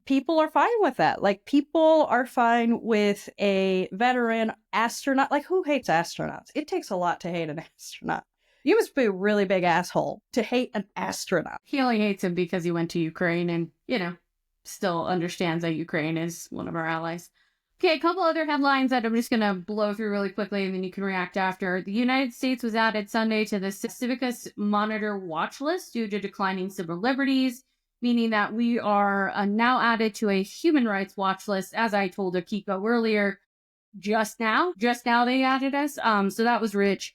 people are fine with that. Like, people are fine with a veteran astronaut. Like, who hates astronauts? It takes a lot to hate an astronaut. You must be a really big asshole to hate an astronaut. He only hates him because he went to Ukraine and, still understands that Ukraine is one of our allies. Okay, a couple other headlines that I'm just going to blow through really quickly, and then you can react after. The United States was added Sunday to the Civicus Monitor watch list due to declining civil liberties, meaning that we are now added to a human rights watch list, as I told Akiko earlier, just now they added us. So that was rich.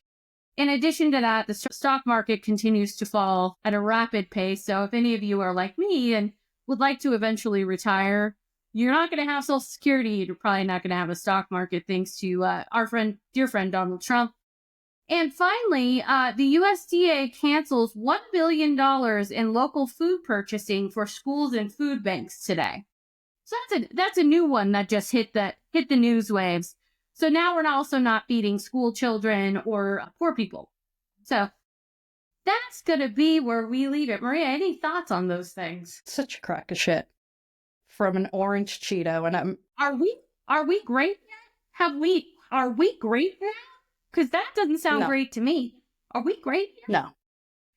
In addition to that, the stock market continues to fall at a rapid pace. So if any of you are like me and would like to eventually retire, you're not going to have Social Security. You're probably not going to have a stock market, thanks to our dear friend Donald Trump. And finally, the USDA cancels $1 billion in local food purchasing for schools and food banks today. So that's a new one that just hit the news waves. So now we're also not feeding school children or poor people. So that's going to be where we leave it. Maria, any thoughts on those things? Such a crock of shit from an orange Cheeto. And Are we great yet? Are we great now? Because that doesn't sound great to me. Are we great yet? No.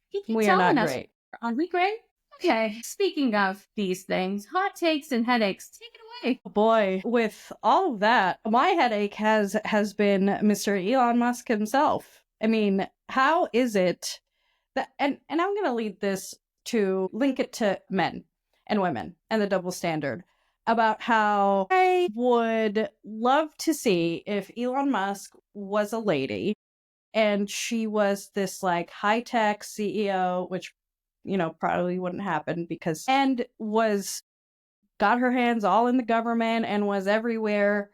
He keeps We are telling not us, great. Are we great? Okay, speaking of these things, hot takes and headaches, take it away. Boy, with all of that, my headache has been Mr. Elon Musk himself. I mean, how is it that, and I'm going to link it to men and women and the double standard, about how I would love to see if Elon Musk was a lady and she was this high-tech CEO, which probably wouldn't happen, and got her hands all in the government and was everywhere.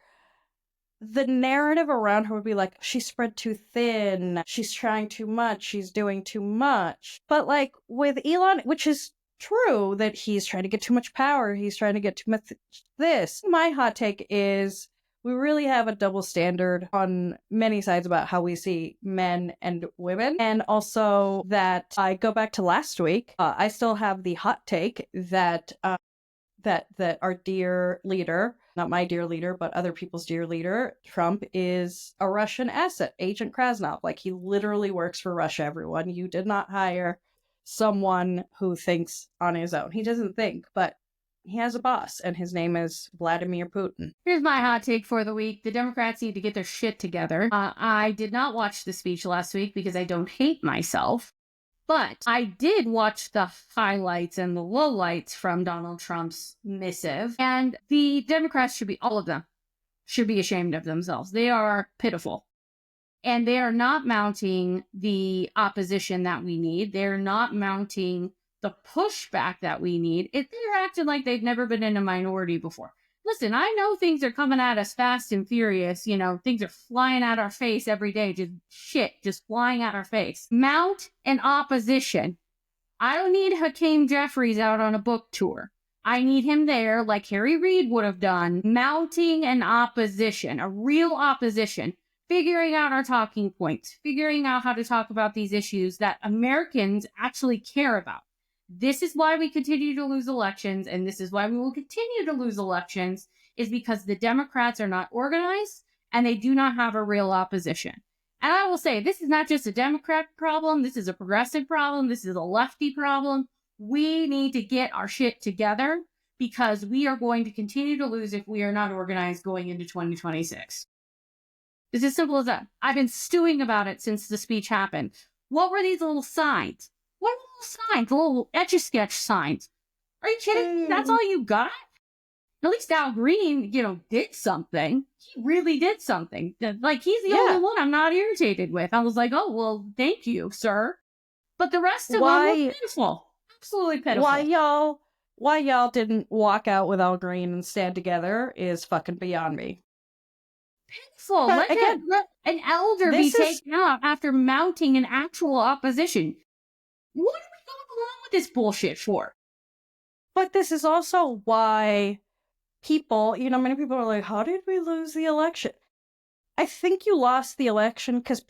the narrative around her would be like, she's spread too thin, she's trying too much, she's doing too much. But like with Elon, which is true that he's trying to get too much power, he's trying to get too much this. My hot take is we really have a double standard on many sides about how we see men and women. And also that I go back to last week, I still have the hot take that that our dear leader, not my dear leader, but other people's dear leader, Trump, is a Russian asset, Agent Krasnov. Like, he literally works for Russia, everyone. You did not hire someone who thinks on his own. He doesn't think, but he has a boss, and his name is Vladimir Putin. Here's my hot take for the week. The Democrats need to get their shit together. I did not watch the speech last week because I don't hate myself. But I did watch the highlights and the lowlights from Donald Trump's missive. And the Democrats should be, all of them, should be ashamed of themselves. They are pitiful. And they are not mounting the opposition that we need. They're not mounting the pushback that we need. They're acting like they've never been in a minority before. Listen, I know things are coming at us fast and furious. You know, things are flying at our face every day. Just flying at our face. Mount an opposition. I don't need Hakeem Jeffries out on a book tour. I need him there like Harry Reid would have done, mounting an opposition, a real opposition, figuring out our talking points, figuring out how to talk about these issues that Americans actually care about. This is why we continue to lose elections, and this is why we will continue to lose elections, is because the Democrats are not organized and they do not have a real opposition. And I will say, this is not just a Democrat problem. This is a progressive problem. This is a lefty problem. We need to get our shit together because we are going to continue to lose if we are not organized going into 2026. It's as simple as that. I've been stewing about it since the speech happened. What were these little signs? What little signs? Little Etch-a-Sketch signs? Are you kidding me? That's all you got? At least Al Green, did something. He really did something. Like, he's the only one I'm not irritated with. I was like, oh, well, thank you, sir. But the rest of them were pitiful. Absolutely pitiful. Why y'all didn't walk out with Al Green and stand together is fucking beyond me. Pitiful. Let an elder be taken out after mounting an actual opposition. What are we going along with this bullshit for? But this is also why people, many people are like, how did we lose the election? I think you lost the election because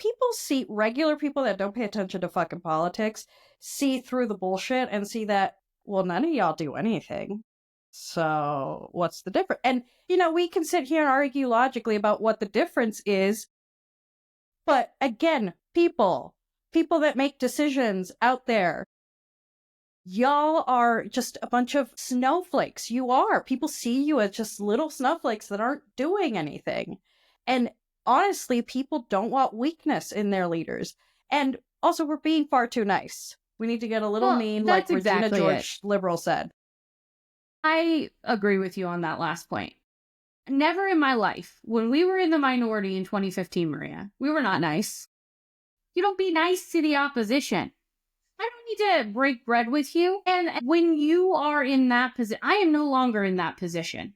regular people that don't pay attention to fucking politics, see through the bullshit and see that, well, none of y'all do anything. So what's the difference? And, we can sit here and argue logically about what the difference is. But again, people that make decisions out there, y'all are just a bunch of snowflakes. You are. People see you as just little snowflakes that aren't doing anything. And honestly, people don't want weakness in their leaders. And also, we're being far too nice. We need to get a little mean, like Regina George liberal said. I agree with you on that last point. Never in my life, when we were in the minority in 2015, Maria, we were not nice. You don't be nice to the opposition. I don't need to break bread with you. And when you are in that position, I am no longer in that position.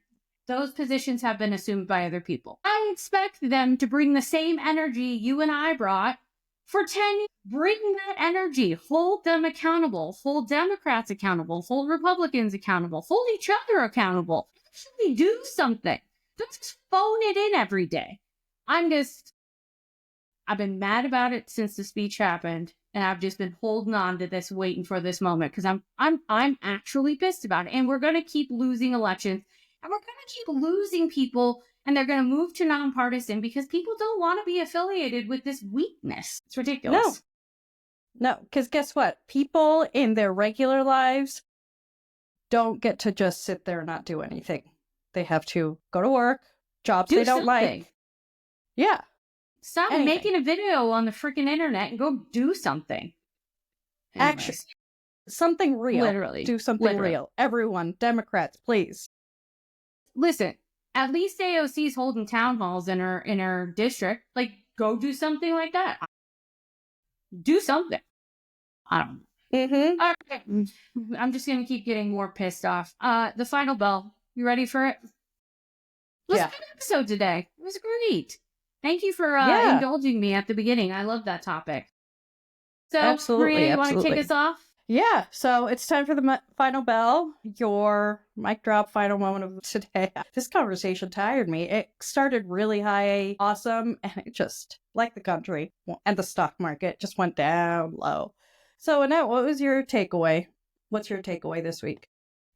Those positions have been assumed by other people. I expect them to bring the same energy you and I brought for 10 years. Bring that energy. Hold them accountable. Hold Democrats accountable. Hold Republicans accountable. Hold each other accountable. Actually do something. Don't just phone it in every day. I've been mad about it since the speech happened, and I've just been holding on to this, waiting for this moment, because I'm actually pissed about it. And we're going to keep losing elections, and we're going to keep losing people, and they're going to move to nonpartisan because people don't want to be affiliated with this weakness. It's ridiculous. No, because guess what? People in their regular lives don't get to just sit there and not do anything. They have to go to work, jobs they don't like. Yeah. Stop making a video on the freaking internet and go do something. Anyways. Actually, something real. Literally. Do something real. Everyone, Democrats, please. Listen, at least AOC's holding town halls in her district. Like, go do something like that. Do something. I don't know. Mm-hmm. All right. I'm just going to keep getting more pissed off. The final bell. You ready for it? It was a Yeah. good episode today. It was great. Thank you for Yeah. indulging me at the beginning. I love that topic. So, Absolutely, Maria, you want to kick absolutely. us off? Yeah, so it's time for the final bell, your mic drop final moment of today. This conversation tired me. It started really high, awesome, and it just, like the country and the stock market, just went down low. So, Annette, what was your takeaway? What's your takeaway this week?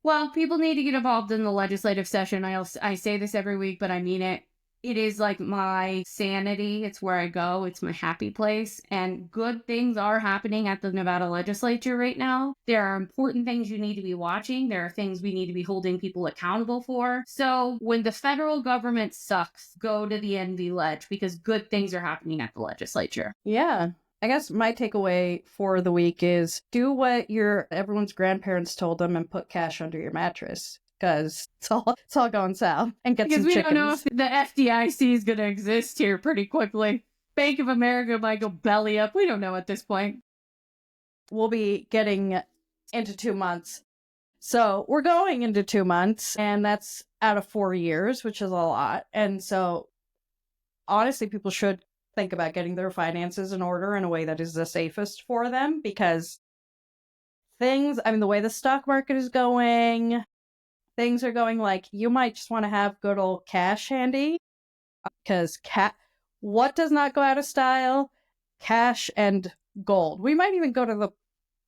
Well, people need to get involved in the legislative session. I say this every week, but I mean it. It is like my sanity. It's where I go. It's my happy place. And good things are happening at the Nevada legislature right now. There are important things you need to be watching. There are things we need to be holding people accountable for. So when the federal government sucks, go to the NV ledge because good things are happening at the legislature. Yeah. I guess my takeaway for the week is do what everyone's grandparents told them and put cash under your mattress. Because it's all going south. And get Because some we chickens. don't know if the FDIC is going to exist here pretty quickly. Bank of America might go belly up. We don't know at this point. We'll be getting into 2 months. So we're going into 2 months, and that's out of 4 years, which is a lot. And so honestly, people should think about getting their finances in order in a way that is the safest for them, because the way the stock market is going, things are going, like, you might just want to have good old cash handy, because what does not go out of style? Cash and gold. We might even go to the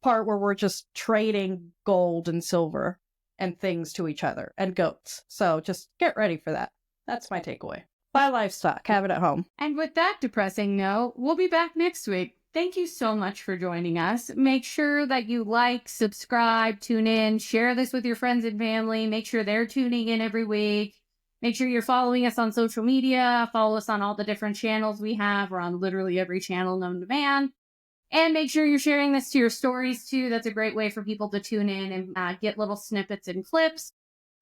part where we're just trading gold and silver and things to each other and goats. So just get ready for that. That's my takeaway. Buy livestock, have it at home. And with that depressing note, we'll be back next week. Thank you so much for joining us. Make sure that you like, subscribe, tune in, share this with your friends and family. Make sure they're tuning in every week. Make sure you're following us on social media. Follow us on all the different channels we have. We're on literally every channel known to man. And make sure you're sharing this to your stories too. That's a great way for people to tune in and get little snippets and clips.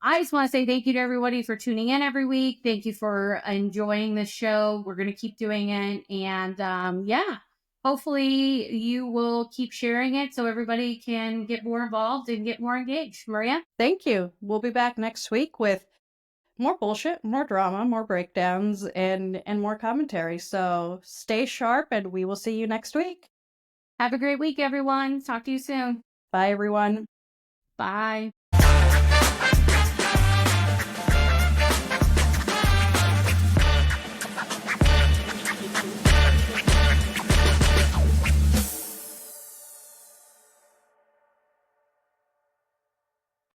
I just want to say thank you to everybody for tuning in every week. Thank you for enjoying this show. We're going to keep doing it. And hopefully you will keep sharing it so everybody can get more involved and get more engaged. Maria? Thank you. We'll be back next week with more bullshit, more drama, more breakdowns, and more commentary. So stay sharp, and we will see you next week. Have a great week, everyone. Talk to you soon. Bye, everyone. Bye.